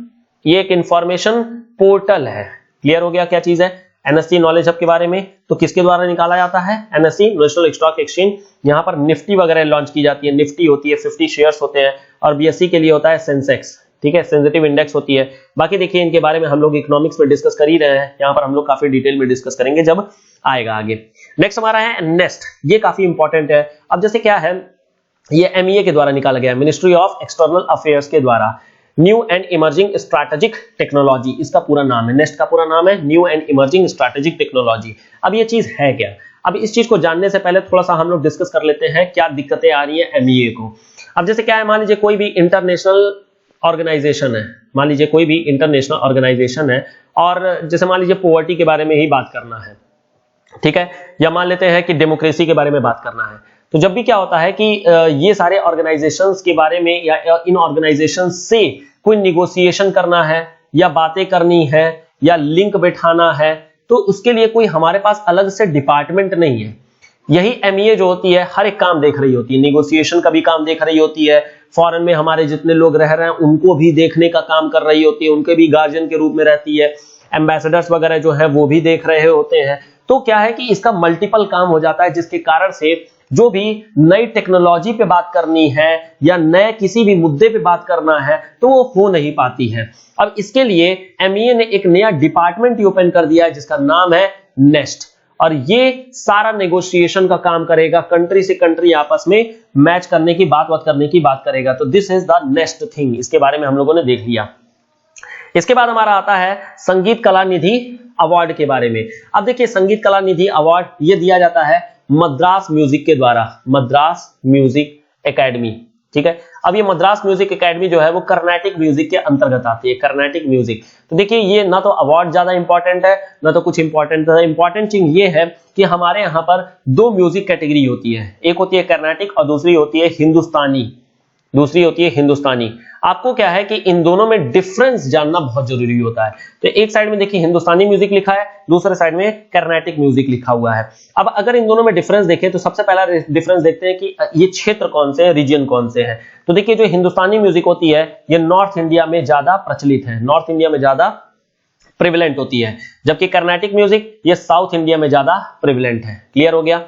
ये एक इंफॉर्मेशन पोर्टल है। क्लियर हो गया क्या चीज है एनएससी नॉलेज हब के बारे में। तो किसके द्वारा निकाला जाता है, एनएससी नेशनल स्टॉक एक्सचेंज। यहाँ पर निफ्टी वगैरह लॉन्च की जाती है, निफ्टी होती है 50 शेयर्स होते हैं, और बीएससी के लिए होता है सेंसेक्स, ठीक है, सेंसिटिव इंडेक्स होती है। बाकी देखिए इनके बारे में हम लोग इकोनॉमिक्स में डिस्कस कर ही रहे हैं, यहाँ पर हम लोग काफी डिटेल में डिस्कस करेंगे जब आएगा आगे। नेक्स्ट हमारा है नेस्ट, ये काफी इंपॉर्टेंट है। अब जैसे क्या है, ये एमईए के द्वारा निकाला गया है, मिनिस्ट्री ऑफ एक्सटर्नल अफेयर्स के द्वारा। New and emerging strategic technology इसका पूरा नाम है, नेस्ट का पूरा नाम है new and emerging strategic technology. अब ये चीज है क्या? अब इस चीज को जानने से पहले थोड़ा सा हम लोग डिस्कस कर लेते हैं क्या दिक्कतें आ रही है एमईए को। अब जैसे क्या है, मान लीजिए कोई भी इंटरनेशनल ऑर्गेनाइजेशन है, मान लीजिए कोई भी इंटरनेशनल ऑर्गेनाइजेशन है और जैसे मान लीजिए पॉवर्टी के बारे में ही बात करना है, ठीक है, या मान लेते हैं कि डेमोक्रेसी के बारे में बात करना है, तो जब भी क्या होता है कि ये सारे ऑर्गेनाइजेशंस के बारे में या इन ऑर्गेनाइजेशंस से कोई निगोशिएशन करना है या बातें करनी है या लिंक बैठाना है, तो उसके लिए कोई हमारे पास अलग से डिपार्टमेंट नहीं है। यही एमईए जो होती है हर एक काम देख रही होती है, निगोशिएशन का भी काम देख रही होती है, फॉरेन में हमारे जितने लोग रह रहे हैं उनको भी देखने का काम कर रही होती है, उनके भी गार्जियन के रूप में रहती है, एम्बेसडर्स वगैरह जो है वो भी देख रहे होते हैं। तो क्या है कि इसका मल्टीपल काम हो जाता है, जिसके कारण से जो भी नई टेक्नोलॉजी पे बात करनी है या नए किसी भी मुद्दे पे बात करना है तो वो हो नहीं पाती है। अब इसके लिए एमईए ने एक नया डिपार्टमेंट ओपन कर दिया है जिसका नाम है नेस्ट, और ये सारा नेगोशिएशन का काम करेगा, कंट्री से कंट्री आपस में मैच करने की बात करने की बात करेगा। तो this is the nest thing, इसके बारे में हम लोगों ने देख लिया। इसके बाद हमारा आता है संगीत कला निधि अवार्ड के बारे में। अब देखिए संगीत कला निधि अवार्ड ये दिया जाता है मद्रास म्यूजिक के द्वारा, मद्रास म्यूजिक एकेडमी, ठीक है। अब ये मद्रास म्यूजिक एकेडमी जो है वो कर्नाटिक म्यूजिक के अंतर्गत आती है, कर्नाटिक म्यूजिक। तो देखिए ये ना तो अवार्ड ज्यादा इंपॉर्टेंट है ना तो कुछ इंपॉर्टेंट है, इंपॉर्टेंट चीज ये है कि हमारे यहाँ पर दो म्यूजिक कैटेगरी होती है, एक होती है कर्नाटिक और दूसरी होती है हिंदुस्तानी, दूसरी होती है हिंदुस्तानी। आपको क्या है कि इन दोनों में डिफरेंस जानना बहुत जरूरी होता है। तो एक साइड में देखिए हिंदुस्तानी म्यूजिक लिखा है, दूसरे साइड में कर्नाटिक म्यूजिक लिखा हुआ है। अब अगर इन दोनों में डिफरेंस देखें तो सबसे पहला डिफरेंस देखते हैं कि ये क्षेत्र कौन से हैं, रीजन कौन से हैं। तो देखिए जो हिंदुस्तानी म्यूजिक होती है ये नॉर्थ इंडिया में ज्यादा प्रचलित है, नॉर्थ इंडिया में ज्यादा प्रिविलेंट होती है, जबकि कर्नाटिक म्यूजिक ये साउथ इंडिया में ज्यादा प्रिविलेंट है। क्लियर हो गया?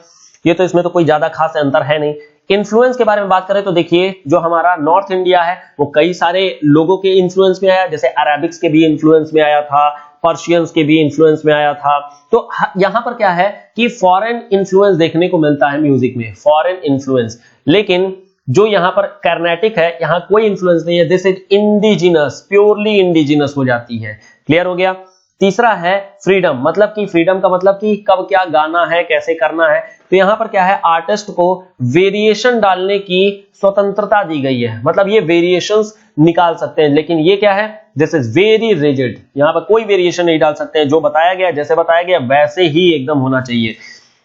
ये तो इसमें तो कोई ज्यादा खास अंतर है नहीं। इन्फ्लुएंस के बारे में बात करें तो देखिए जो हमारा नॉर्थ इंडिया है वो कई सारे लोगों के इन्फ्लुएंस में आया, जैसे अरेबिक्स के भी इन्फ्लुएंस में आया था, पर्शियंस के भी इन्फ्लुएंस में आया था। तो यहां पर क्या है कि फॉरेन इन्फ्लुएंस देखने को मिलता है म्यूजिक में, फॉरेन इन्फ्लुएंस। लेकिन जो यहां पर कर्नाटिक है यहां कोई इन्फ्लुएंस नहीं है, this is indigenous, purely indigenous हो जाती है। क्लियर हो गया? तीसरा है फ्रीडम, मतलब कि फ्रीडम का मतलब कि कब क्या गाना है, कैसे करना है। तो यहां पर क्या है, आर्टिस्ट को वेरिएशन डालने की स्वतंत्रता दी गई है, मतलब ये वेरिएशंस निकाल सकते हैं, लेकिन ये क्या है, दिस इज वेरी रिजिड, यहां पर कोई वेरिएशन नहीं डाल सकते हैं, जो बताया गया जैसे बताया गया वैसे ही एकदम होना चाहिए।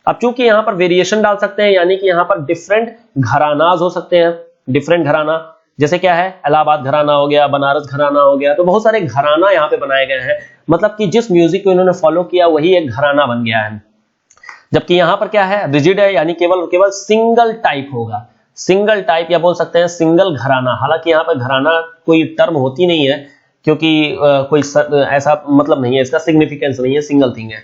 अब चूंकि यहां पर वेरिएशन डाल सकते हैं यानी कि यहां पर डिफरेंट घरानाज हो सकते हैं, डिफरेंट घराना, जैसे क्या है इलाहाबाद घराना हो गया, बनारस घराना हो गया, तो बहुत सारे घराना यहाँ पे बनाए गए हैं, मतलब कि जिस म्यूजिक को इन्होंने फॉलो किया वही एक घराना बन गया है। जबकि यहां पर क्या है, रिजिड है, यानी केवल सिंगल टाइप होगा, सिंगल टाइप या बोल सकते हैं सिंगल घराना। हालांकि यहाँ पर घराना कोई टर्म होती नहीं है क्योंकि कोई ऐसा मतलब नहीं है, इसका सिग्निफिकेंस नहीं है, सिंगल थिंग है।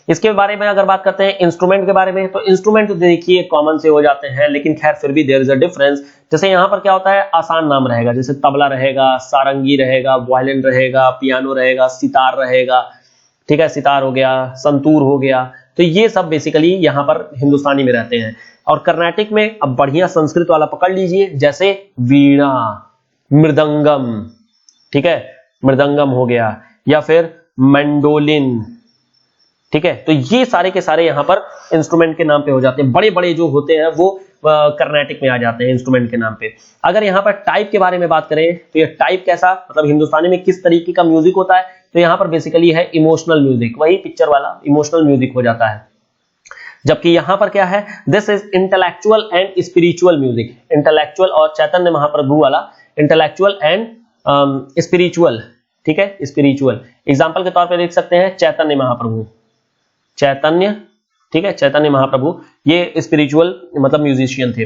इसके बारे में अगर बात करते हैं इंस्ट्रूमेंट के बारे में, तो इंस्ट्रूमेंट तो देखिए कॉमन से हो जाते हैं, लेकिन खैर फिर भी देयर इज अ डिफरेंस। जैसे यहाँ पर क्या होता है, आसान नाम रहेगा, जैसे तबला रहेगा, सारंगी रहेगा, वायलिन रहेगा, पियानो रहेगा, सितार रहेगा, ठीक है, सितार हो गया, संतूर हो गया, तो ये सब बेसिकली यहाँ पर हिंदुस्तानी में रहते हैं। और कर्नाटिक में अब बढ़िया संस्कृत वाला पकड़ लीजिए, जैसे वीणा, मृदंगम, ठीक है, मृदंगम हो गया, या फिर मैंडोलिन, ठीक है। तो ये सारे के सारे यहाँ पर इंस्ट्रूमेंट के नाम पे हो जाते हैं, बड़े बड़े जो होते हैं वो कर्नाटिक में आ जाते हैं इंस्ट्रूमेंट के नाम पे। अगर यहाँ पर टाइप के बारे में बात करें तो ये टाइप कैसा, मतलब हिंदुस्तानी में किस तरीके का म्यूजिक होता है, तो यहाँ पर बेसिकली है इमोशनल म्यूजिक, वही पिक्चर वाला इमोशनल म्यूजिक हो जाता है। जबकि यहाँ पर क्या है, this is intellectual and spiritual music, intellectual और चैतन्य महाप्रभु वाला, इंटेलेक्चुअल एंड स्पिरिचुअल, ठीक है, स्पिरिचुअल। एग्जाम्पल के तौर पर देख सकते हैं चैतन्य महाप्रभु, चैतन्य, ठीक है, चैतन्य महाप्रभु ये स्पिरिचुअल मतलब म्यूजिशियन थे।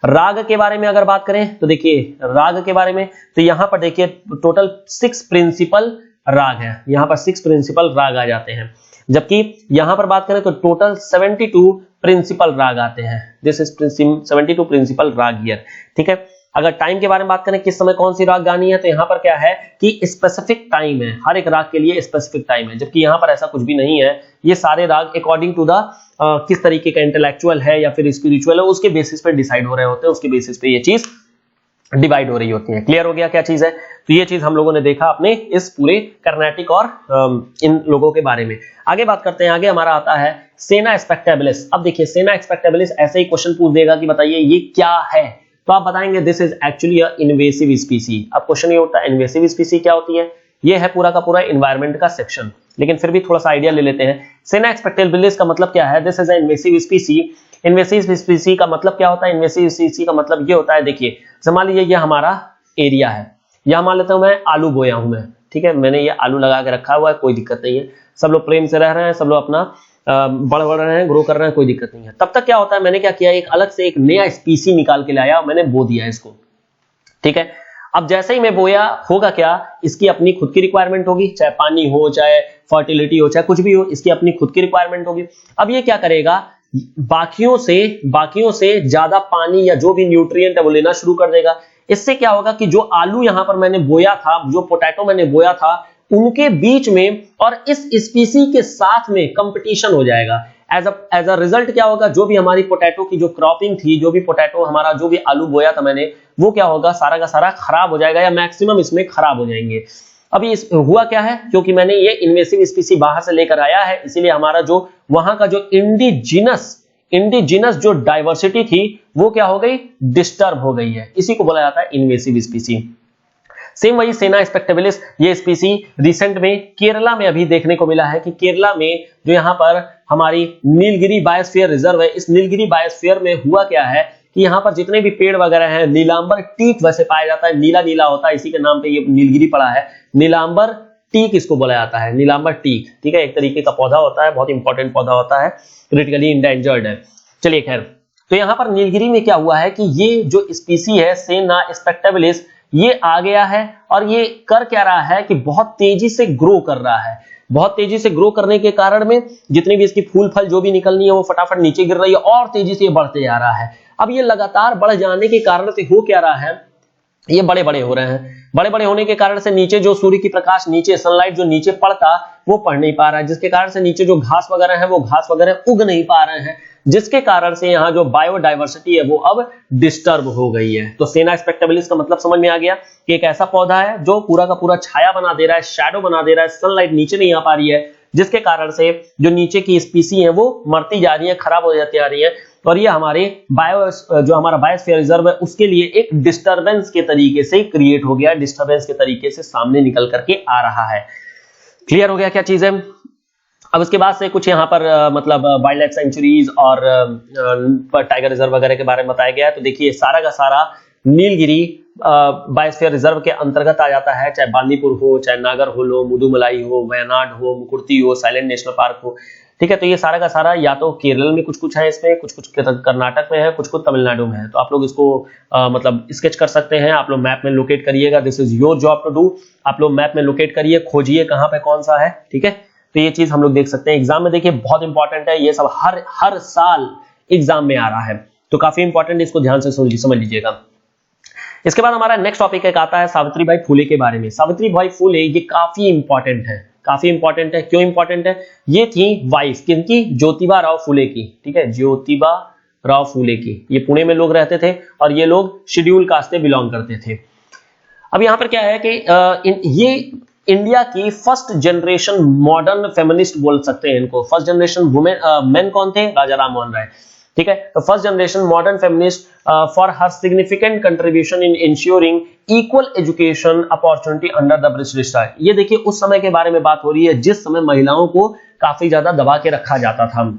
राग के बारे में अगर बात करें तो देखिए राग के बारे में, तो यहां पर देखिए टोटल 6 प्रिंसिपल राग है, यहां पर 6 प्रिंसिपल राग आ जाते हैं, जबकि यहां पर बात करें तो टोटल 72 प्रिंसिपल राग आते हैं, दिस इज 72 प्रिंसिपल राग हियर, ठीक है। अगर टाइम के बारे में बात करें किस समय कौन सी राग गानी है, तो यहाँ पर क्या है कि स्पेसिफिक टाइम है, हर एक राग के लिए स्पेसिफिक टाइम है, जबकि यहाँ पर ऐसा कुछ भी नहीं है। ये सारे राग अकॉर्डिंग टू द किस तरीके का इंटेलेक्चुअल है या फिर स्पिरिचुअल है उसके बेसिस पे डिसाइड हो रहे होते हैं, उसके बेसिस पे ये चीज डिवाइड हो रही होती हैं। क्लियर हो गया क्या चीज है? तो ये चीज हम लोगों ने देखा अपने इस पूरे कर्नाटिक और इन लोगों के बारे में। आगे बात करते हैं। आगे हमारा आता है सेना स्पेक्टेबलिस। अब देखिए सेना स्पेक्टेबलिस ऐसे ही क्वेश्चन पूछ देगा कि बताइए ये क्या है, तो आप बताएंगे this is actually a invasive स्पीसी। अब क्वेश्चन ये होता है इन्वेसिव स्पीसी क्या होती है? ये है पूरा का पूरा एनवायरनमेंट का सेक्शन, लेकिन फिर भी थोड़ा सा आइडिया ले लेते हैं। सेना स्पेक्टेबलिस का मतलब क्या है? This is a invasive स्पीसी। Invasive स्पीसी का मतलब क्या होता है? इन्वेसिव स्पीसी का मतलब ये होता है, देखिए मान लीजिए ये हमारा एरिया है, यहां मान लेता हूं मैं आलू बोया हूं मैं, ठीक है, मैंने ये आलू लगा के रखा हुआ है, कोई दिक्कत नहीं है, सब लोग प्रेम से रह रहे हैं, सब लोग अपना बढ़ रहे हैं, ग्रो कर रहे हैं, कोई दिक्कत नहीं है। तब तक क्या होता है, मैंने क्या किया, एक अलग से एक नया स्पीसी निकाल के लाया, मैंने बो दिया इसको, ठीक है। अब जैसे ही मैं बोया होगा क्या, इसकी अपनी खुद की रिक्वायरमेंट होगी, चाहे पानी हो, चाहे फर्टिलिटी हो, चाहे कुछ भी हो, इसकी अपनी खुद की रिक्वायरमेंट होगी। अब ये क्या करेगा, बाकियों से ज्यादा पानी या जो भी न्यूट्रिएंट है वो लेना शुरू कर देगा। इससे क्या होगा कि जो आलू यहां पर मैंने बोया था, जो पोटैटो मैंने बोया था, उनके बीच में और इस स्पीसी के साथ में कंपटीशन हो जाएगा। एज अ रिजल्ट क्या होगा, जो भी हमारी पोटैटो की जो क्रॉपिंग थी, जो भी पोटैटो हमारा, जो भी आलू बोया था मैंने, वो क्या होगा, सारा का सारा खराब हो जाएगा या मैक्सिमम इसमें खराब हो जाएंगे। अभी हुआ क्या है, क्योंकि मैंने ये इन्वेसिव स्पीसी बाहर से लेकर आया है, इसीलिए हमारा जो वहां का जो इंडिजिनस जो डाइवर्सिटी थी वो क्या हो गई, डिस्टर्ब हो गई है। इसी को बोला जाता है इन्वेसिव स्पीसी। सेम वही सेना स्पेक्टेबलिस, ये स्पीसी रिसेंट में केरला में अभी देखने को मिला है कि केरला में जो यहाँ पर हमारी नीलगिरी बायोस्फीयर रिजर्व है, इस नीलगिरी बायोस्फीयर में हुआ क्या है कि यहाँ पर जितने भी पेड़ वगैरह हैं, नीलांबर टीक वैसे पाया जाता है, नीला नीला होता है, इसी के नाम पे ये नीलगिरी पड़ा है, नीलांबर टीक इसको बोला जाता है, नीलांबर टीक, ठीक है, एक तरीके का पौधा होता है, बहुत इंपॉर्टेंट पौधा होता है, क्रिटिकली इंडेंजर्ड है। चलिए खैर, तो यहाँ पर नीलगिरी में क्या हुआ है कि ये जो स्पीसी है सेना स्पेक्टेबलिस, ये आ गया है और ये कर क्या रहा है कि बहुत तेजी से ग्रो कर रहा है। बहुत तेजी से ग्रो करने के कारण में जितनी भी इसकी फूल फल जो भी निकलनी है वो फटाफट नीचे गिर रही है और तेजी से ये बढ़ते जा रहा है। अब ये लगातार बढ़ जाने के कारण से हो क्या रहा है, ये बड़े बड़े हो रहे हैं। बड़े बड़े होने के कारण से नीचे जो सूर्य की प्रकाश, नीचे सनलाइट जो नीचे पड़ता वो पड़ नहीं पा रहा है, जिसके कारण से नीचे जो घास वगैरह है वो घास वगैरह उग नहीं पा रहे हैं, जिसके कारण से यहाँ जो बायोडाइवर्सिटी है वो अब डिस्टर्ब हो गई है। तो सेना स्पेक्टेबलिस का मतलब समझ में आ गया कि एक ऐसा पौधा है जो पूरा का पूरा छाया बना दे रहा है, शैडो बना दे रहा है, सनलाइट नीचे नहीं आ पा रही है, जिसके कारण से जो नीचे की स्पीसी है वो मरती जा रही है, खराब हो जाती जा रही है, और ये हमारे जो हमारा बायोस्फीयर रिजर्व है उसके लिए एक डिस्टरबेंस के तरीके से क्रिएट हो गया, डिस्टरबेंस के तरीके से सामने निकल करके आ रहा है। क्लियर हो गया क्या चीज है? अब उसके बाद से कुछ यहाँ पर मतलब वाइल्ड लाइफ सेंचुरीज और टाइगर रिजर्व वगैरह के बारे में बताया गया है। तो देखिए सारा का सारा नीलगिरी बायोस्फीयर रिजर्व के अंतर्गत आ जाता है, चाहे बांदीपुर हो, चाहे नागरहोल हो, मुदुमलाई हो, वयनाड हो, मुकुर्ती हो, साइलेंट नेशनल पार्क हो, ठीक है। तो ये सारा का सारा या तो केरल में कुछ कुछ है इसमें, कुछ कुछ कर्नाटक में है, कुछ कुछ तमिलनाडु में है। तो आप लोग इसको मतलब स्केच कर सकते हैं, आप लोग मैप में लोकेट करिएगा, this is your job to do. आप लोग मैप में लोकेट करिए, खोजिए कहाँ पे कौन सा है, ठीक है। तो ये चीज हम लोग देख सकते हैं एग्जाम में, देखिए बहुत इंपॉर्टेंट है ये सब, हर साल एग्जाम में आ रहा है, तो काफी इंपॉर्टेंट, इसको ध्यान से समझ लीजिएगा। इसके बाद हमारा नेक्स्ट टॉपिक एक आता है सावित्रीबाई फुले के बारे में। सावित्रीबाई फुले ये काफी इंपॉर्टेंट है, काफी इंपॉर्टेंट है। क्यों इंपॉर्टेंट है? ये थी वाइफ किनकी? ज्योतिबा राव फुले की, ठीक है, ज्योतिबा राव फुले की। ये पुणे में लोग रहते थे और ये लोग शेड्यूल कास्ट से बिलोंग करते थे। अब यहाँ पर क्या है कि ये इंडिया की फर्स्ट जनरेशन मॉडर्न फेमिनिस्ट बोल सकते हैं इनको। फर्स्ट जनरेशन वुमेन मेन कौन थे? राजा राम मोहन राय, ठीक है। तो first generation modern feminist for her significant contribution in ensuring equal education opportunity under the British rule. ये देखिए उस समय के बारे में बात हो रही है जिस समय महिलाओं को काफी ज्यादा दबा के रखा जाता था,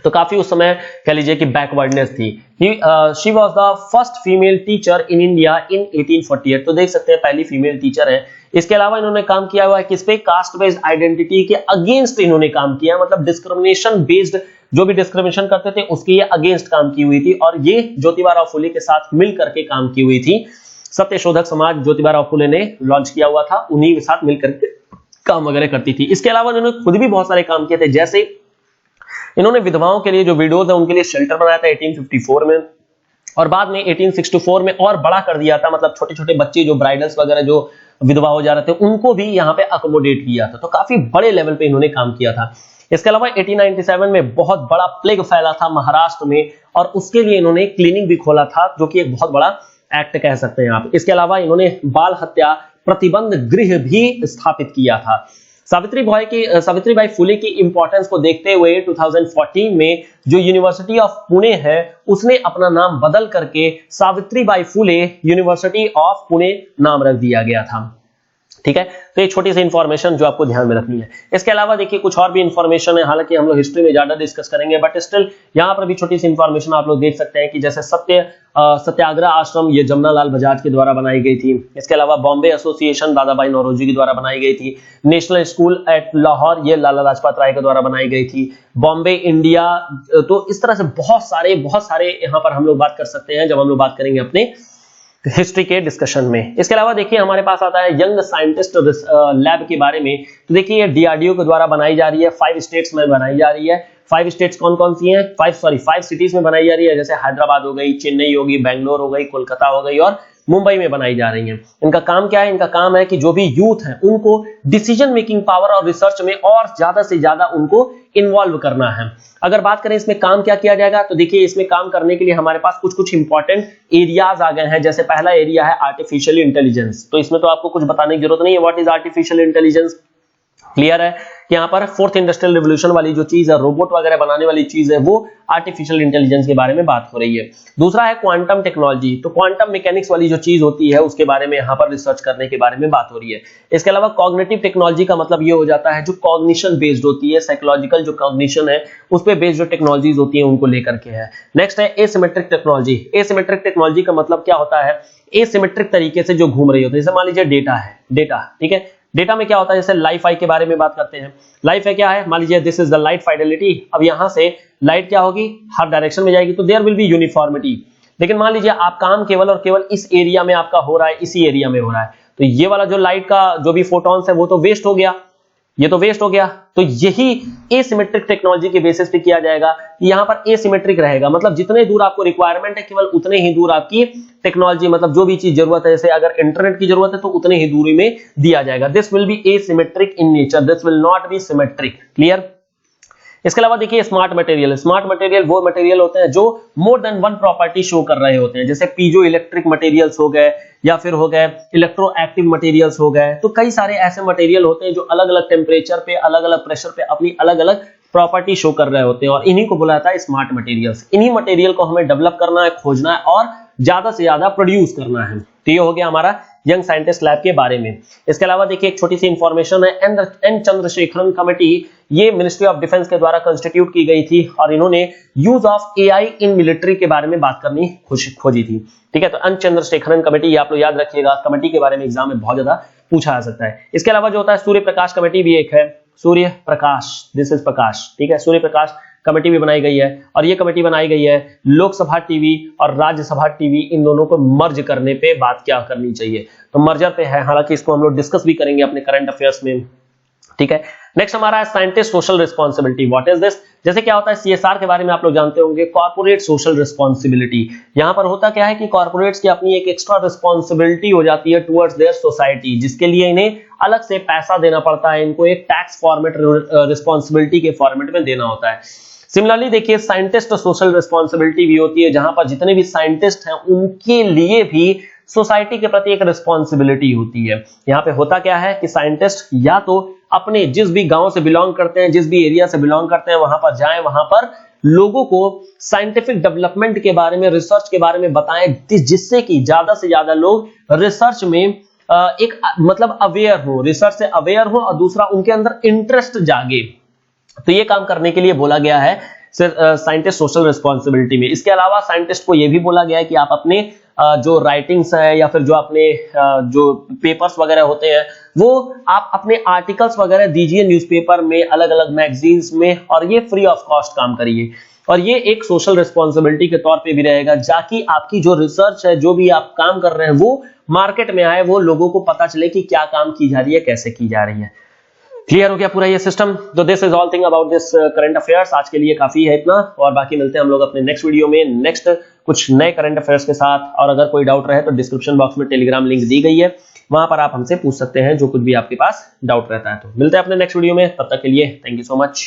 तो काफी उस समय कह लीजिए कि बैकवर्डनेस थी। She was the first female teacher in India in 1848। तो देख सकते हैं पहली फीमेल टीचर है। इसके अलावा इन्होंने काम किया हुआ है किस पे? कास्ट बेस्ड आइडेंटिटी के अगेंस्ट इन्होंने काम किया, मतलब डिस्क्रिमिनेशन बेस्ड, जो भी डिस्क्रिमिनेशन करते थे उसके ये अगेंस्ट काम की हुई थी, और ये ज्योतिबा राव फुले के साथ मिल करके काम की हुई थी। सत्यशोधक समाज ज्योतिबा राव फुले ने लॉन्च किया हुआ था, उन्हीं के साथ मिलकर के काम वगैरह करती थी। इसके अलावा इन्होंने खुद भी बहुत सारे काम किए थे, जैसे इन्होंने विधवाओं के लिए जो विडोज है उनके लिए शेल्टर बनाया था 1854 में, और बाद में 1864 में और बड़ा कर दिया था, मतलब छोटे छोटे बच्चे जो ब्राइडल्स वगैरह जो विधवा हो जा रहे थे उनको भी यहाँ पे अकोमोडेट किया था। तो काफी बड़े लेवल पे इन्होंने काम किया था। इसके अलावा 1897 में बहुत बड़ा प्लेग फैला था महाराष्ट्र में, और उसके लिए इन्होंने क्लिनिक भी खोला था, जो कि एक बहुत बड़ा एक्ट कह सकते हैं आप। इसके अलावा इन्होंने बाल हत्या प्रतिबंध गृह भी स्थापित किया था। सावित्रीबाई फुले की इंपॉर्टेंस को देखते हुए 2014 में जो यूनिवर्सिटी ऑफ पुणे है उसने अपना नाम बदल करके सावित्रीबाई फुले यूनिवर्सिटी ऑफ पुणे नाम रख दिया गया था। ठीक है, तो ये छोटी सी इंफॉर्मेशन जो आपको ध्यान में रखनी है। इसके अलावा देखिए कुछ और भी इंफॉर्मेशन है, हालांकि हम लोग हिस्ट्री में ज्यादा डिस्कस करेंगे, बट स्टिल यहाँ पर भी छोटी सी इंफॉर्मेशन आप लोग देख सकते हैं कि जैसे सत्याग्रह आश्रम ये जमनालाल बजाज के द्वारा बनाई गई थी। इसके अलावा बॉम्बे एसोसिएशन दादा भाई नौरोजी के द्वारा बनाई गई थी। नेशनल स्कूल एट लाहौर ये लाला लाजपत राय के द्वारा बनाई गई थी। बॉम्बे इंडिया, तो इस तरह से बहुत सारे यहाँ पर हम लोग बात कर सकते हैं जब हम लोग बात करेंगे अपने हिस्ट्री के डिस्कशन में। इसके अलावा देखिए हमारे पास आता है यंग साइंटिस्ट लैब के बारे में। तो देखिए ये डीआरडीओ के द्वारा बनाई जा रही है, 5 स्टेट्स में बनाई जा रही है। 5 स्टेट्स कौन कौन सी हैं? 5 सिटीज में बनाई जा रही है, जैसे हैदराबाद हो गई, चेन्नई होगी, बेंगलोर हो गई, कोलकाता हो गई और मुंबई में बनाई जा रही हैं। इनका काम क्या है? इनका काम है कि जो भी यूथ है उनको डिसीजन मेकिंग पावर और रिसर्च में और ज्यादा से ज्यादा उनको इन्वॉल्व करना है। अगर बात करें इसमें काम क्या किया जाएगा, तो देखिए इसमें काम करने के लिए हमारे पास कुछ इंपॉर्टेंट एरियाज आ गए हैं। जैसे पहला एरिया है आर्टिफिशियल इंटेलिजेंस। तो इसमें तो आपको कुछ बताने की जरूरत नहीं है, what is artificial intelligence. Clear है कि यहाँ पर 4th इंडस्ट्रियल रिवोल्यूशन वाली जो चीज है, रोबोट वगैरह बनाने वाली चीज है, वो आर्टिफिशियल इंटेलिजेंस के बारे में बात हो रही है। दूसरा है क्वांटम टेक्नोलॉजी। तो क्वांटम मैकेनिक्स वाली जो चीज होती है उसके बारे में यहाँ पर रिसर्च करने के बारे में बात हो रही है। इसके अलावा कॉग्निटिव टेक्नोलॉजी का मतलब ये हो जाता है जो कॉग्निशन बेस्ड होती है, साइकोलॉजिकल जो कॉग्निशन है उस पर बेस्ड जो टेक्नोलॉजीज होती है उनको लेकर के है। नेक्स्ट है एसिमेट्रिक टेक्नोलॉजी। एसिमेट्रिक टेक्नोलॉजी का मतलब क्या होता है? एसिमेट्रिक तरीके से जो घूम रही होती है। जैसे मान लीजिए डेटा है, डेटा, ठीक है, डेटा में क्या होता है, जैसे लाइफ आई के बारे में बात करते हैं। लाइफ है क्या है? मान लीजिए this is the light fidelity. अब यहां से लाइट क्या होगी? हर डायरेक्शन में जाएगी, तो देयर विल बी यूनिफॉर्मिटी। लेकिन मान लीजिए आप काम केवल और केवल इस एरिया में आपका हो रहा है, इसी एरिया में हो रहा है, तो ये वाला जो लाइट का जो भी फोटॉन्स है वो तो वेस्ट हो गया, ये तो वेस्ट हो गया। तो यही एसिमेट्रिक टेक्नोलॉजी के बेसिस पे किया जाएगा कि यहां पर एसिमेट्रिक रहेगा, मतलब जितने दूर आपको रिक्वायरमेंट है केवल उतने ही दूर आपकी टेक्नोलॉजी, मतलब जो भी चीज जरूरत है, जैसे अगर इंटरनेट की जरूरत है तो उतने ही दूरी में दिया जाएगा। This will be asymmetric in nature, this will not be symmetric. Clear? इसके अलावा देखिए स्मार्ट मटेरियल। स्मार्ट मटेरियल वो मटेरियल होते हैं जो more than one property show कर रहे होते हैं, जैसे पीजो इलेक्ट्रिक मटेरियल्स हो गए या फिर हो गए इलेक्ट्रो एक्टिव मटेरियल्स हो गए। तो कई सारे ऐसे मटेरियल होते हैं जो अलग अलग टेम्परेचर पे, अलग अलग प्रेशर पे अपनी अलग अलग प्रॉपर्टी शो कर रहे होते हैं और इन्हीं को बुलाता है स्मार्ट मटेरियल्स। इन्हीं मटेरियल को हमें डेवलप करना है, खोजना है और ज्यादा से ज्यादा प्रोड्यूस करना है। तो ये हो गया हमारा यंग साइंटिस्ट लैब के बारे में। इसके अलावा देखिए एक छोटी सी इंफॉर्मेशन है, एन चंद्रशेखरन कमेटी, ये मिनिस्ट्री ऑफ डिफेंस के द्वारा कंस्टिट्यूट की गई थी और इन्होंने use of AI in military के बारे में बात करनी खोजी थी। ठीक है, तो एन चंद्रशेखरन कमेटी, ये आप लोग याद रखिएगा, कमेटी के बारे में एग्जाम में बहुत ज्यादा पूछा जा सकता है। इसके अलावा जो होता है सूर्य प्रकाश कमेटी भी एक है, सूर्य प्रकाश, दिस इज प्रकाश, ठीक है, सूर्य प्रकाश कमेटी भी बनाई गई है और ये कमेटी बनाई गई है लोकसभा टीवी और राज्यसभा टीवी, इन दोनों को मर्ज करने पे बात क्या करनी चाहिए, तो मर्जर पे है। हालांकि इसको हम लोग डिस्कस भी करेंगे अपने करंट अफेयर्स में। ठीक है, नेक्स्ट हमारा है scientist social responsibility. What is this? जैसे क्या होता है सीएसआर के बारे में आप लोग जानते होंगे, कॉर्पोरेट सोशल रिस्पॉन्सिबिलिटी। यहां पर होता क्या है कि कॉर्पोरेट्स की अपनी एक एक्स्ट्रा रिस्पॉन्सिबिलिटी हो जाती है टुवर्ड्स देयर सोसाइटी, जिसके लिए इन्हें अलग से पैसा देना पड़ता है, इनको एक टैक्स फॉर्मेट रिस्पॉन्सिबिलिटी के फॉर्मेट में देना होता है। सिमिलरली देखिए साइंटिस्ट सोशल रिस्पॉन्सिबिलिटी भी होती है, जहां पर जितने भी साइंटिस्ट हैं उनके लिए भी सोसाइटी के प्रति एक रिस्पॉन्सिबिलिटी होती है। यहाँ पे होता क्या है कि साइंटिस्ट या तो अपने जिस भी गांव से बिलोंग करते हैं, जिस भी एरिया से बिलोंग करते हैं, वहां पर जाएं, वहां पर लोगों को साइंटिफिक डेवलपमेंट के बारे में, रिसर्च के बारे में बताएं, जिससे कि ज्यादा से ज्यादा लोग रिसर्च में एक मतलब अवेयर हो, रिसर्च से अवेयर हो और दूसरा उनके अंदर इंटरेस्ट जागे। तो ये काम करने के लिए बोला गया है साइंटिस्ट सोशल रिस्पॉन्सिबिलिटी में। इसके अलावा साइंटिस्ट को यह भी बोला गया है कि आप अपने जो राइटिंग्स है या फिर जो अपने जो पेपर्स वगैरह होते हैं वो आप अपने आर्टिकल्स वगैरह दीजिए न्यूज़पेपर में, अलग अलग मैगजीन्स में, और ये फ्री ऑफ कॉस्ट काम करिए। और ये एक सोशल रिस्पॉन्सिबिलिटी के तौर पे भी रहेगा, जाकि आपकी जो रिसर्च है, जो भी आप काम कर रहे हैं, वो मार्केट में आए, वो लोगों को पता चले कि क्या काम की जा रही है, कैसे की जा रही है। क्लियर हो गया पूरा ये सिस्टम? तो this is all thing about this current affairs. आज के लिए काफी है इतना, और बाकी मिलते हैं हम लोग अपने नेक्स्ट वीडियो में नेक्स्ट कुछ नए करंट अफेयर्स के साथ। और अगर कोई डाउट रहे तो डिस्क्रिप्शन बॉक्स में टेलीग्राम लिंक दी गई है, वहां पर आप हमसे पूछ सकते हैं जो कुछ भी आपके पास डाउट रहता है। तो मिलते हैं अपने नेक्स्ट वीडियो में, तब तक के लिए थैंक यू सो मच।